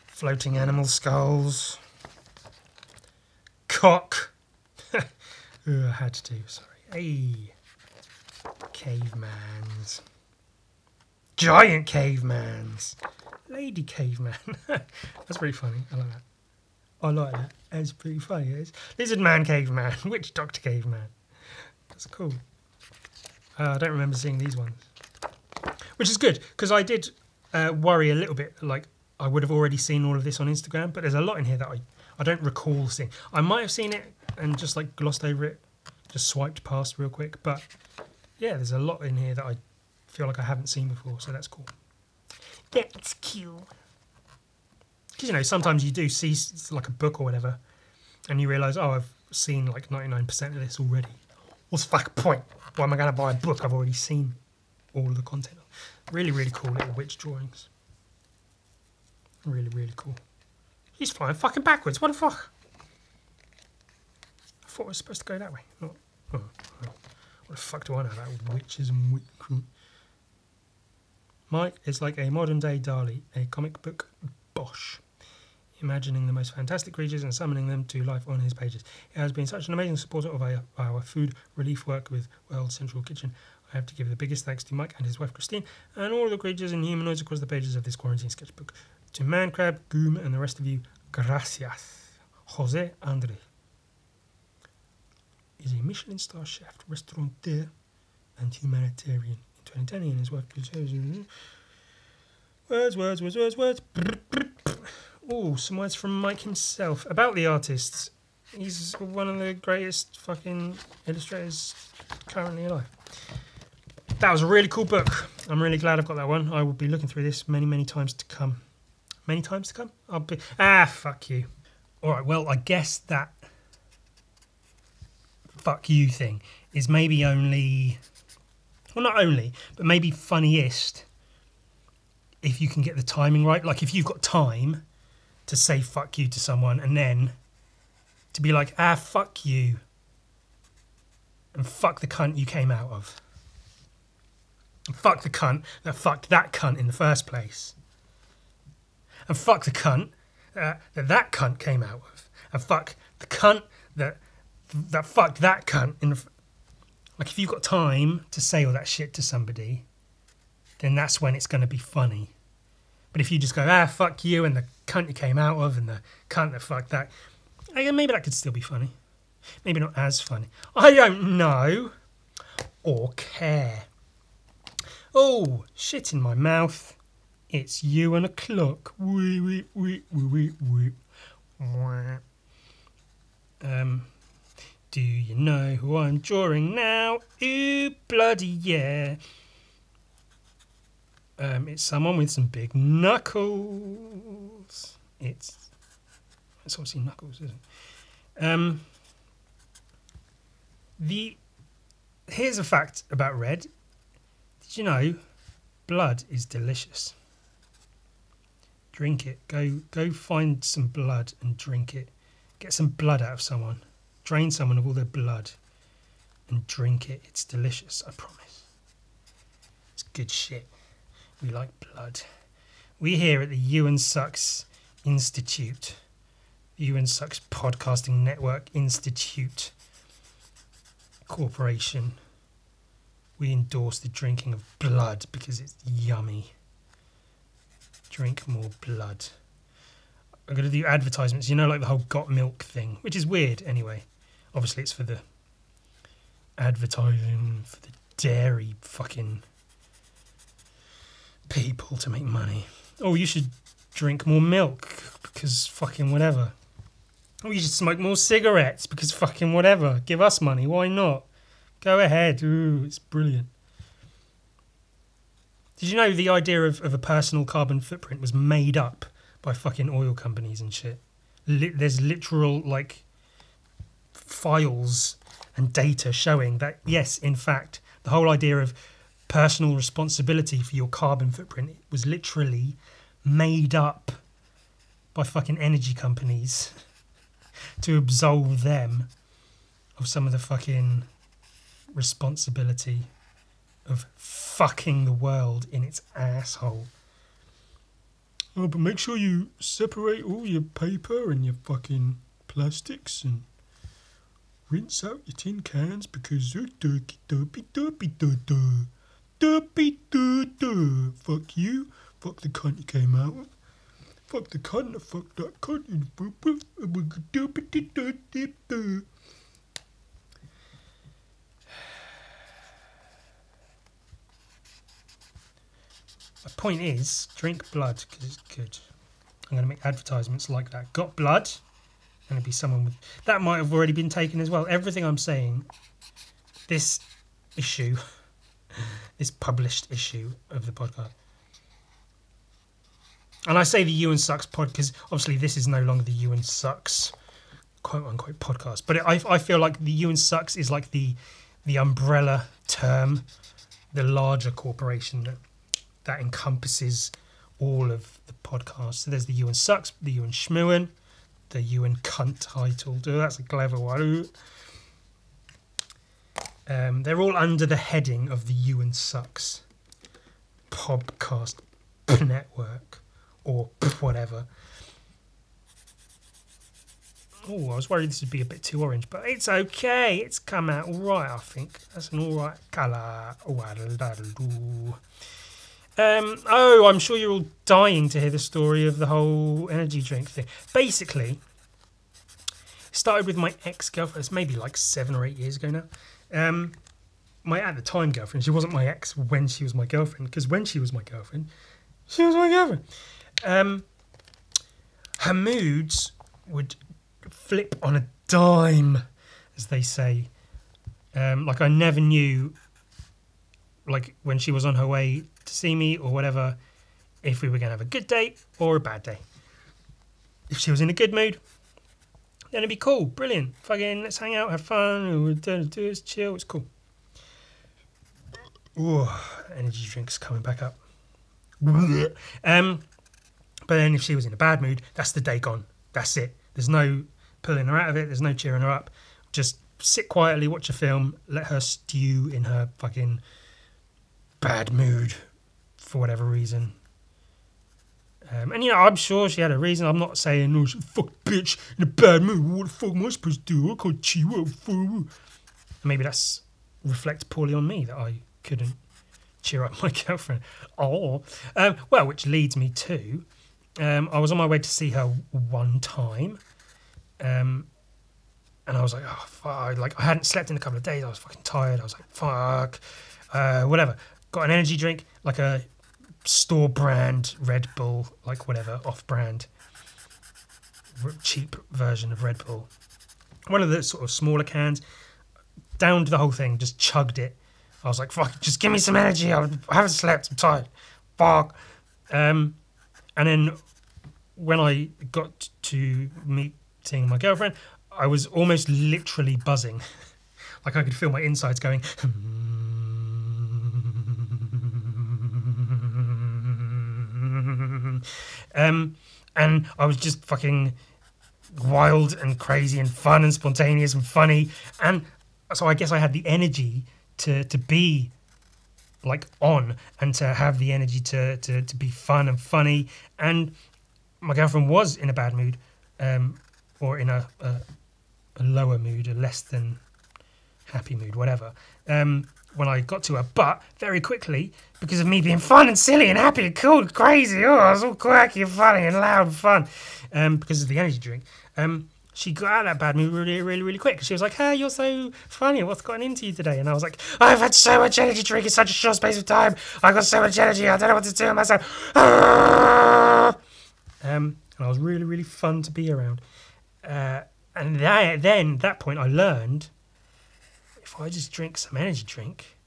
Floating animal skulls. Cock. Ooh, I had to do, sorry. Hey. Cavemans. Giant cavemans. Lady caveman. That's pretty funny. I like that. I like that. That's pretty funny. It's lizard man caveman. Witch doctor caveman. That's cool. I don't remember seeing these ones. Which is good, because I did worry a little bit, like I would have already seen all of this on Instagram, but there's a lot in here that I don't recall seeing. I might have seen it and just like glossed over it, just swiped past real quick, but yeah, there's a lot in here that I feel like I haven't seen before, so that's cool. That's cool. Because, you know, sometimes you do see like a book or whatever, and you realise, oh, I've seen like 99% of this already. What's the fucking point? Why am I going to buy a book I've already seen all of the content of? Really, really cool little witch drawings. Really, really cool. He's flying fucking backwards. What the fuck? I thought it was supposed to go that way. Not. Oh, what the fuck do I know about witches and witchcraft? Mike is like a modern-day Dali, a comic book Bosch, imagining the most fantastic creatures and summoning them to life on his pages. He has been such an amazing supporter of our food relief work with World Central Kitchen. I have to give the biggest thanks to Mike and his wife Christine, and all the creatures and humanoids across the pages of this quarantine sketchbook. To Man Crab, Goom, and the rest of you, gracias. Jose Andre is a Michelin star chef, restaurateur, and humanitarian. In 2010, and his wife words. Oh, some words from Mike himself about the artists. He's one of the greatest fucking illustrators currently alive. That was a really cool book. I'm really glad I've got that one. I will be looking through this many, many times to come. Many times to come? I'll be... fuck you. Alright, well, I guess that fuck you thing is maybe only... Well, not only, but maybe funniest if you can get the timing right. Like, if you've got time to say fuck you to someone and then to be like, fuck you. And fuck the cunt you came out of. And fuck the cunt that fucked that cunt in the first place. And fuck the cunt that cunt came out of. And fuck the cunt that fucked that cunt in the... Like, if you've got time to say all that shit to somebody, then that's when it's going to be funny. But if you just go, fuck you, and the cunt you came out of, and the cunt that fucked that, maybe that could still be funny. Maybe not as funny. I don't know. Or care. Oh, shit in my mouth. It's you and a clock. Do you know who I'm drawing now? Ooh, bloody yeah. It's someone with some big knuckles. It's obviously Knuckles, isn't it? Here's a fact about red. Did you know blood is delicious? Drink it. Go find some blood and drink it. Get some blood out of someone. Drain someone of all their blood and drink it. It's delicious, I promise. It's good shit. We like blood. We here at the Ewan Sucks Institute, Ewan Sucks Podcasting Network Institute Corporation, we endorse the drinking of blood because it's yummy. Drink more blood. I'm going to do advertisements, you know, like the whole got milk thing, which is weird anyway. Obviously it's for the advertising, for the dairy fucking people to make money. Oh, you should drink more milk because fucking whatever. Oh, you should smoke more cigarettes because fucking whatever. Give us money, why not? Go ahead. Ooh, it's brilliant. Did you know the idea of a personal carbon footprint was made up by fucking oil companies and shit? There's literal, like, files and data showing that, yes, in fact, the whole idea of personal responsibility for your carbon footprint was literally made up by fucking energy companies to absolve them of some of the fucking responsibility of fucking the world in its asshole. Oh, but make sure you separate all your paper and your fucking plastics and rinse out your tin cans because they're dirty. Fuck you. Fuck the cunt you came out with. Fuck the cunt that fucked that cunt. My point is, drink blood because it's good. I'm going to make advertisements like that. Got blood? And it'd be someone with... That might have already been taken as well. Everything I'm saying, this issue, this published issue of the podcast. And I say the Ewan Sucks pod because obviously this is no longer the Ewan Sucks quote-unquote podcast. But I feel like the Ewan Sucks is like the umbrella term, the larger corporation that encompasses all of the podcasts. So there's the Ewan Sucks, the Ewan Schmooin, the Ewan Cunt titled. Oh, that's a clever one. They're all under the heading of the Ewan Sucks podcast network or whatever. Oh, I was worried this would be a bit too orange, but it's okay. It's come out all right, I think. That's an all right colour. Oh, I'm sure you're all dying to hear the story of the whole energy drink thing. Basically, it started with my ex-girlfriend. It's maybe like 7 or 8 years ago now. My at the time girlfriend. She wasn't my ex when she was my girlfriend, because when she was my girlfriend, she was my girlfriend. Her moods would flip on a dime, as they say. Like I never knew, like when she was on her way to see me or whatever, if we were going to have a good day or a bad day. If she was in a good mood, then it'd be cool, brilliant, fucking let's hang out, have fun, we'll do this, chill, it's cool. Ooh, energy drinks coming back up. But then if she was in a bad mood, that's the day gone. That's it. There's no pulling her out of it. There's no cheering her up. Just sit quietly, watch a film, let her stew in her fucking bad mood for whatever reason. And you know, I'm sure she had a reason. I'm not saying, no, she's a fuck bitch in a bad mood. What the fuck am I supposed to do? I can't chew up. Maybe that's reflects poorly on me that I couldn't cheer up my girlfriend. Well, which leads me to, I was on my way to see her one time, and I was like, oh fuck, like I hadn't slept in a couple of days. I was fucking tired. I was like, fuck, whatever. Got an energy drink, like a store brand Red Bull, like whatever, off brand, cheap version of Red Bull. One of the sort of smaller cans. Downed the whole thing, just chugged it. I was like, fuck, just give me some energy. I haven't slept, I'm tired. Fuck. And then when I got to meeting my girlfriend, I was almost literally buzzing. Like I could feel my insides going. And I was just fucking wild and crazy and fun and spontaneous and funny. And so I guess I had the energy to be like on and to have the energy to be fun and funny. And my girlfriend was in a bad mood, or in a lower mood, a less than happy mood, whatever. When I got to her, but very quickly, because of me being fun and silly and happy and cool and crazy, I was all quirky and funny and loud and fun, because of the energy drink. She got out of that bad mood really, really, really quick. She was like, hey, you're so funny. What's gotten into you today? And I was like, I've had so much energy drink in such a short space of time. I've got so much energy. I don't know what to do with myself. And I was really, really fun to be around. And then, at that point, I learned, if I just drink some energy drink,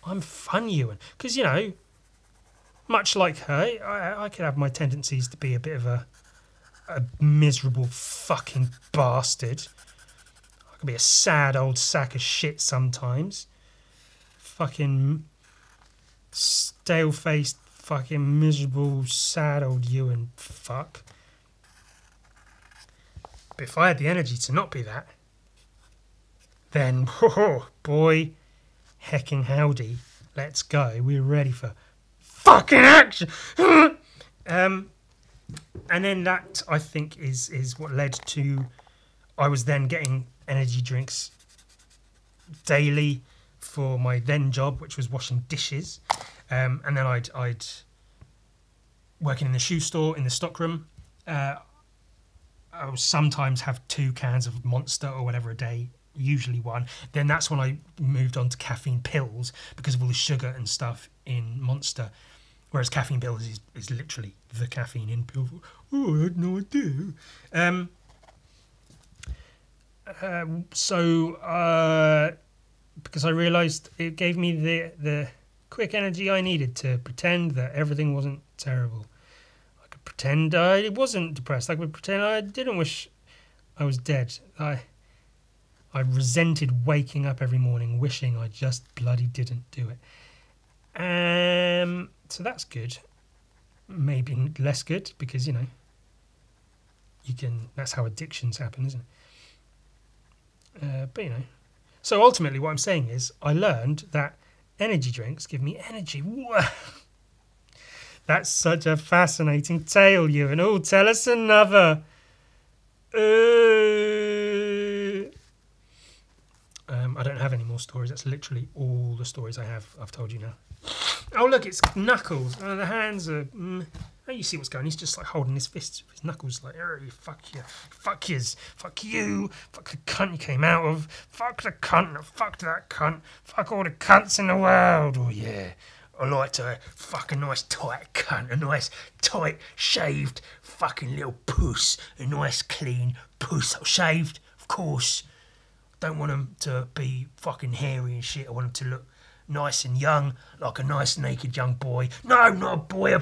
I'm fun, Ewan. Because, you know, much like her, I could have my tendencies to be a bit of a miserable fucking bastard. I could be a sad old sack of shit sometimes. Fucking stale-faced, fucking miserable, sad old Ewan fuck. But if I had the energy to not be that, then, oh boy, hecking howdy, let's go. We're ready for fucking action. And then that, I think, is what led to, I was then getting energy drinks daily for my then job, which was washing dishes. And then I'd working in the shoe store in the stockroom. I would sometimes have 2 cans of Monster or whatever a day, usually 1. Then that's when I moved on to caffeine pills because of all the sugar and stuff in Monster. Whereas caffeine pills is literally the caffeine in pill. Oh, I had no idea. Because I realised it gave me the quick energy I needed to pretend that everything wasn't terrible. I could pretend I wasn't depressed. I could pretend I didn't wish I was dead. I resented waking up every morning wishing I just bloody didn't do it. So that's good. Maybe less good because, you know, that's how addictions happen, isn't it? But, you know. So ultimately what I'm saying is I learned that energy drinks give me energy. That's such a fascinating tale, Ewan. Oh, tell us another. I don't have any more stories. That's literally all the stories I have. I've told you now. Oh, look, it's Knuckles. The hands are... Oh, you see what's going on. He's just like holding his fists with his knuckles like, oh, fuck you. Fuck yous. Fuck you. Fuck the cunt you came out of. Fuck the cunt. Fuck that cunt. Fuck all the cunts in the world. Oh, yeah. I like to fuck a nice tight cunt. A nice tight, shaved fucking little puss. A nice, clean puss. Shaved, of course. Don't want them to be fucking hairy and shit. I want them to look nice and young, like a nice naked young boy. No, not a boy, a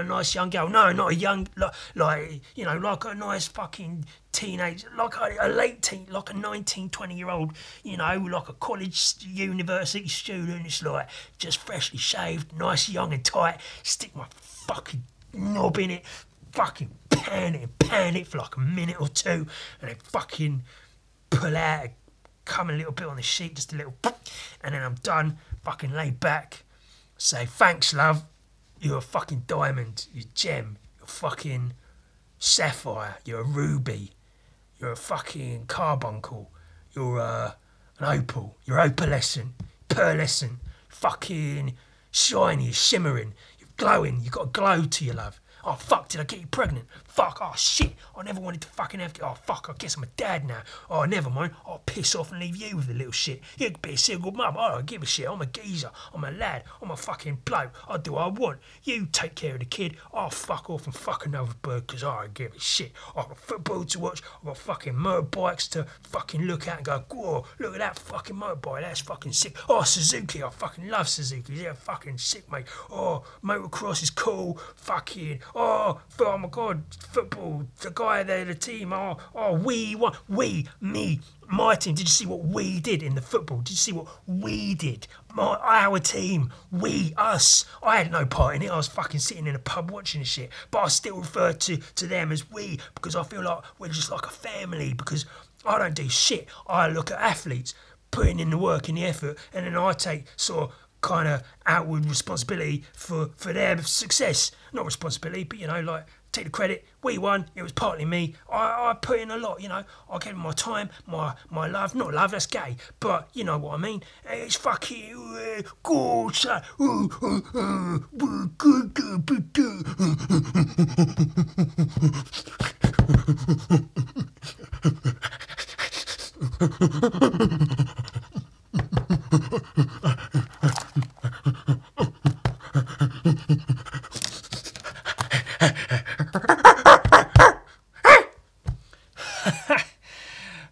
nice young girl. No, not a young, like you know, like a nice fucking teenage, like a late teen, like a 19, 20-year-old, you know, like a college, university student. It's like just freshly shaved, nice, young and tight. Stick my fucking knob in it, fucking pan it for like a minute or two, and then fucking pull out, come a little bit on the sheet, just a little, and then I'm done. Fucking lay back, say thanks, love. You're a fucking diamond. You're a gem. You're a fucking sapphire. You're a ruby. You're a fucking carbuncle. You're an opal. You're opalescent, pearlescent, fucking shiny, shimmering. You're glowing. You got a glow to you, love. Oh, fuck, did I get you pregnant? Fuck, oh, shit, I never wanted to fucking have... Oh, fuck, I guess I'm a dad now. Oh, never mind, I'll piss off and leave you with the little shit. You could be a single mum. I don't give a shit. I'm a geezer. I'm a lad. I'm a fucking bloke. I do what I want. You take care of the kid. I'll fuck off and fuck another bird because I don't give a shit. I've got football to watch. I've got fucking motorbikes to fucking look at and go, whoa, look at that fucking motorbike. That's fucking sick. Oh, Suzuki. I fucking love Suzuki. They're fucking sick, mate. Oh, motocross is cool. Fucking... Oh my God, football, the guy there, the team, we won, me, my team. Did you see what we did in the football? Did you see what we did? Our team, we, us. I had no part in it. I was fucking sitting in a pub watching this shit, but I still refer to them as we because I feel like we're just like a family because I don't do shit. I look at athletes putting in the work and the effort, and then I take sort of kind of outward responsibility for their success. Not responsibility, but you know, like take the credit. We won. It was partly me. I put in a lot. You know, I gave them my time, my love. Not love. That's gay. But you know what I mean. It's fucking good.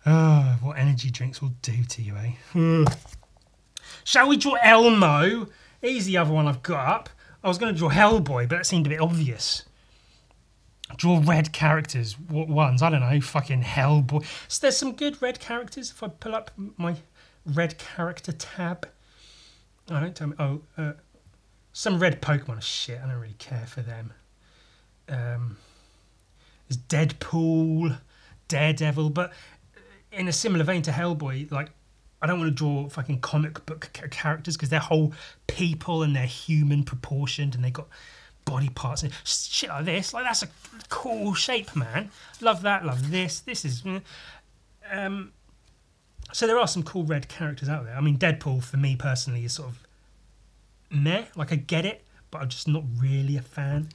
Oh, what energy drinks will do to you, eh? Shall we draw Elmo? Here's the other one I've got up. I was going to draw Hellboy, but that seemed a bit obvious. Draw red characters. What ones? I don't know. Fucking Hellboy. So there's some good red characters. If I pull up my red character tab. Oh, don't tell me. Oh, some red Pokemon are shit. I don't really care for them. There's Deadpool, Daredevil, but in a similar vein to Hellboy, like I don't want to draw fucking comic book characters because they're whole people and they're human proportioned and they got body parts and shit like this. Like that's a cool shape, man. Love that. Love this. This is. So there are some cool red characters out there. I mean, Deadpool for me personally is sort of meh. Like I get it, but I'm just not really a fan.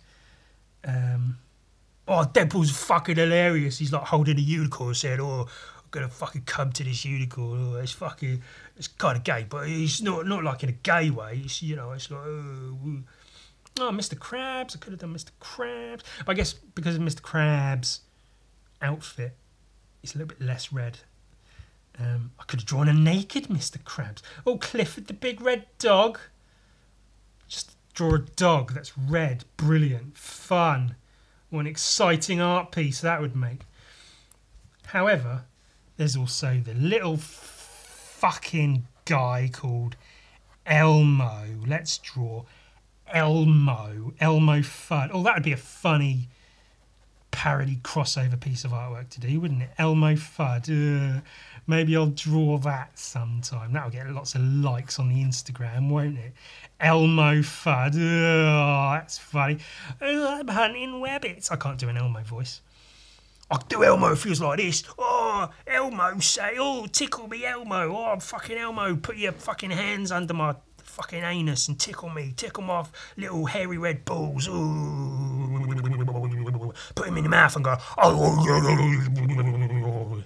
Oh, Deadpool's fucking hilarious. He's like holding a unicorn, saying, "Oh, I'm gonna fucking come to this unicorn." Oh, it's fucking, it's kind of gay, but he's not like in a gay way. It's, you know, it's like, oh, Mr. Krabs. I could have done Mr. Krabs, but I guess because of Mr. Krabs' outfit, it's a little bit less red. I could have drawn a naked Mr. Krabs. Oh, Clifford the big red dog. Just draw a dog that's red. Brilliant. Fun. What an exciting art piece that would make. However, there's also the little fucking guy called Elmo. Let's draw Elmo. Elmo Fudd. Oh, that would be a funny parody crossover piece of artwork to do, wouldn't it? Elmo Fudd. Maybe I'll draw that sometime. That'll get lots of likes on the Instagram, won't it? Elmo Fudd. Oh, that's funny. Oh, I'm hunting rabbits. I can't do an Elmo voice. I can do Elmo feels like this. Oh, Elmo say, oh, tickle me, Elmo. Oh, I'm fucking Elmo. Put your fucking hands under my fucking anus and tickle me. Tickle my little hairy red balls. Ooh. Put him in the mouth and go, oh.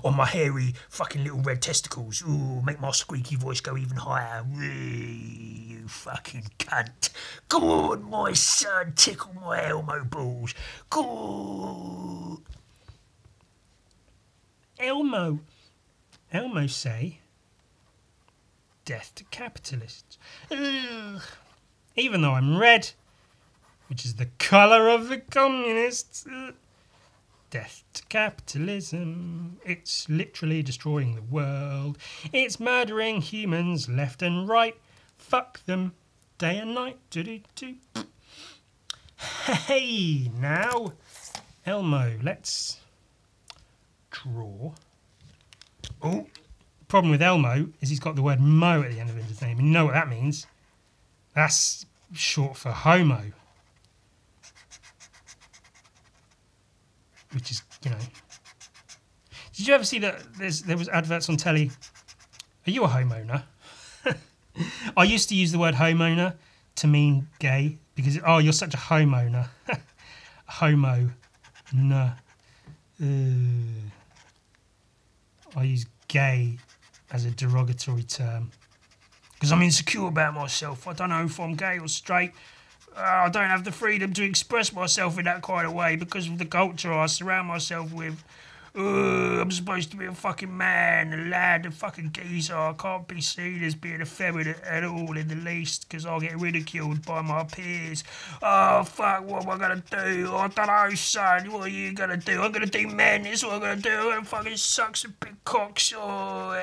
On my hairy fucking little red testicles. Ooh, make my squeaky voice go even higher. You fucking cunt. Go on, my son, tickle my Elmo balls. Go. Elmo say, death to capitalists. Ugh. Even though I'm red, which is the colour of the communists. Death to capitalism. It's literally destroying the world. It's murdering humans left and right. Fuck them day and night. Do-do-do. Hey, now, Elmo, let's draw. Oh, problem with Elmo is he's got the word mo at the end of his name. And you know what that means? That's short for homo. Which is, you know. Did you ever see that there was adverts on telly? Are you a homeowner? I used to use the word homeowner to mean gay because, oh, you're such a homeowner. Homo. No. I use gay as a derogatory term because I'm insecure about myself. I don't know if I'm gay or straight. I don't have the freedom to express myself in that kind of way because of the culture I surround myself with. I'm supposed to be a fucking man, a lad, a fucking geezer. I can't be seen as being effeminate at all in the least because I'll get ridiculed by my peers. Oh, fuck, what am I going to do? I don't know, son. What are you going to do? I'm going to do men. That's what I'm going to do. I'm going to fucking suck some big cocks. Oh.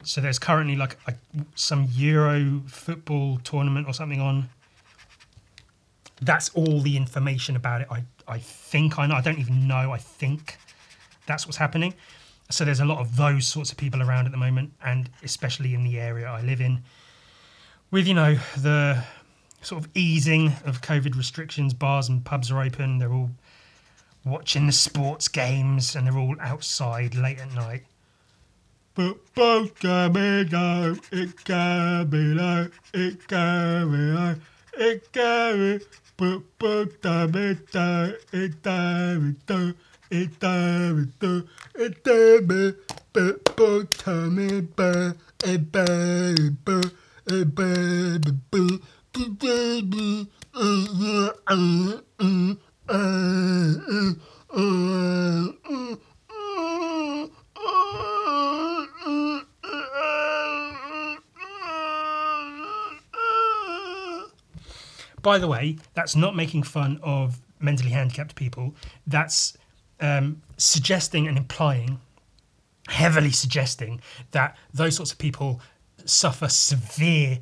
So there's currently like some Euro football tournament or something on. That's all the information about it. I think I know. I don't even know. I think that's what's happening. So there's a lot of those sorts of people around at the moment, and especially in the area I live in, with, you know, the sort of easing of COVID restrictions. Bars and pubs are open. They're all watching the sports games, and they're all outside late at night. But both can be done, it can be done, it can be done, it can be, but both can be done, it can be done, it can be done, it can be, but both can be done, it can be done, it can be done. By the way, that's not making fun of mentally handicapped people. That's suggesting and implying, heavily suggesting, that those sorts of people suffer severe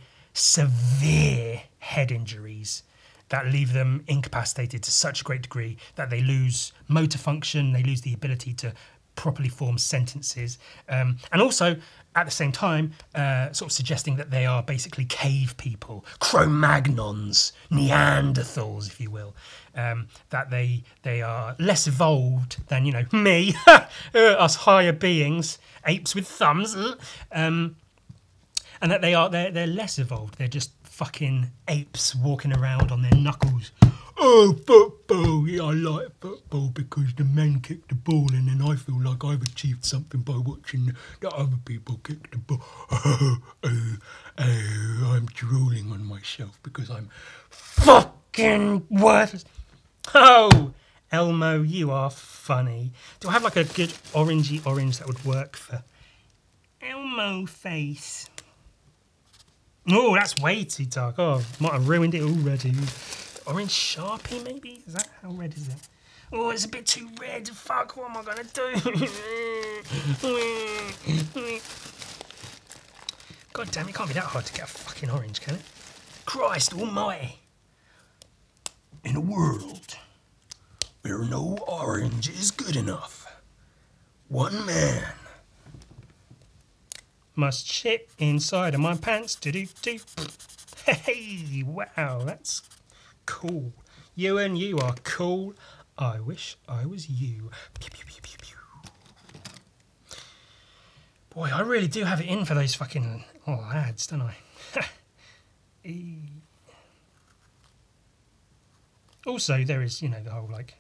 head injuries that leave them incapacitated to such a great degree that they lose motor function, they lose the ability to properly form sentences, and also at the same time sort of suggesting that they are basically cave people, Cro-Magnons, Neanderthals, if you will, that they are less evolved than, you know, me, us higher beings, apes with thumbs, and that they're less evolved. They're just fucking apes walking around on their knuckles. Oh, football, yeah, I like football because the men kick the ball and then I feel like I've achieved something by watching the other people kick the ball. I'm drooling on myself because I'm fucking worthless. Oh, Elmo, you are funny. Do I have like a good orangey orange that would work for Elmo face? Oh, that's way too dark. Oh, might have ruined it already. Orange Sharpie, maybe? Is that, how red is it? Oh, it's a bit too red. Fuck, what am I going to do? God damn, it can't be that hard to get a fucking orange, can it? Christ almighty. In a world where no orange is good enough, one man must shit inside of my pants. Do-do-do. Hey, wow, that's cool. Ewan, you are cool. I wish I was you. Pew, pew, pew, pew, pew. Boy, I really do have it in for those fucking lads, don't I? Also, there is, you know, the whole, like,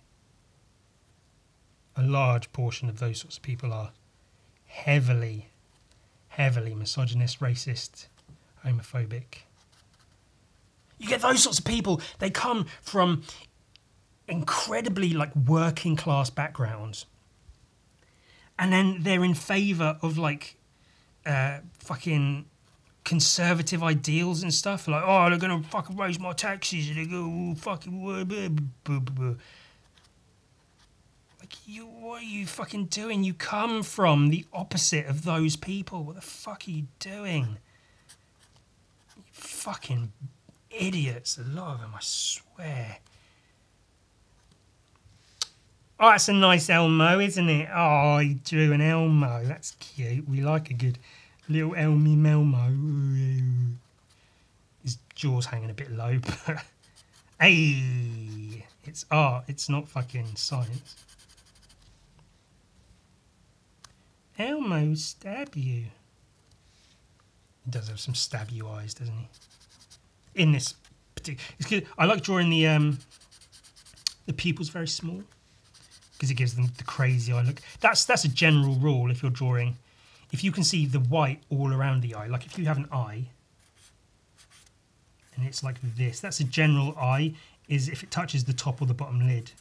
a large portion of those sorts of people are heavily misogynist, racist, homophobic. You get those sorts of people, they come from incredibly, like, working class backgrounds. And then they're in favour of, like, fucking conservative ideals and stuff. Like, oh, they're going to fucking raise my taxes. And they go, fucking... Like, what are you fucking doing? You come from the opposite of those people. What the fuck are you doing? You fucking idiots. A lot of them, I swear. Oh, that's a nice Elmo, isn't it? Oh, he drew an Elmo. That's cute. We like a good little Elmy Melmo. His jaw's hanging a bit low, but... Hey! It's art. It's not fucking science. Elmo stab you. He does have some stab you eyes, doesn't he? In this particular... It's good. I like drawing the pupils very small, because it gives them the crazy eye look. That's a general rule if you're drawing. If you can see the white all around the eye, like if you have an eye and it's like this, that's a general eye, is if it touches the top or the bottom lid,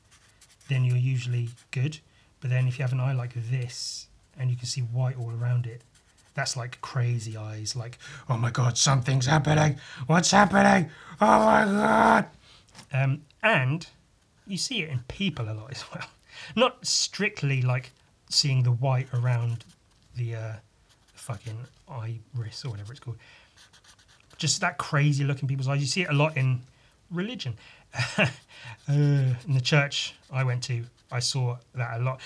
then you're usually good. But then if you have an eye like this and you can see white all around it, that's like crazy eyes, like, oh my God, something's happening. What's happening? Oh my God. And you see it in people a lot as well. Not strictly like seeing the white around the fucking iris or whatever it's called. Just that crazy look in people's eyes. You see it a lot in religion. In the church I went to, I saw that a lot.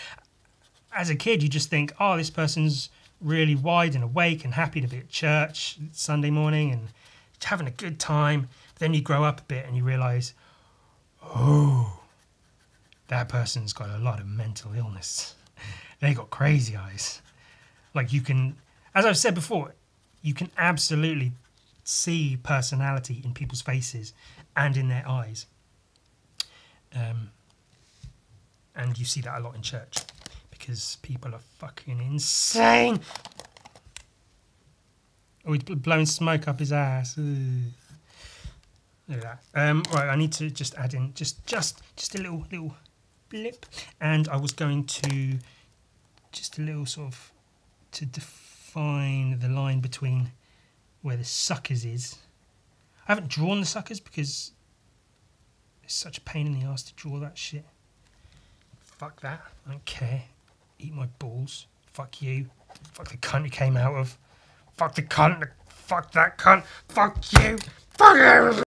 As a kid, you just think, oh, this person's really wide and awake and happy to be at church Sunday morning and having a good time. Then you grow up a bit and you realise, oh, that person's got a lot of mental illness. They got crazy eyes. Like, you can, as I've said before, you can absolutely see personality in people's faces and in their eyes. And you see that a lot in church because people are fucking insane. Oh, he's blowing smoke up his ass. Ugh. Look at that. Right, I need to just add in just a little blip, and I was going to just a little sort of to define the line between where the suckers is. I haven't drawn the suckers because it's such a pain in the ass to draw that shit. Fuck that. I don't care. Eat my balls. Fuck you. Fuck the cunt you came out of. Fuck the cunt. Fuck that cunt. Fuck you. Fuck you.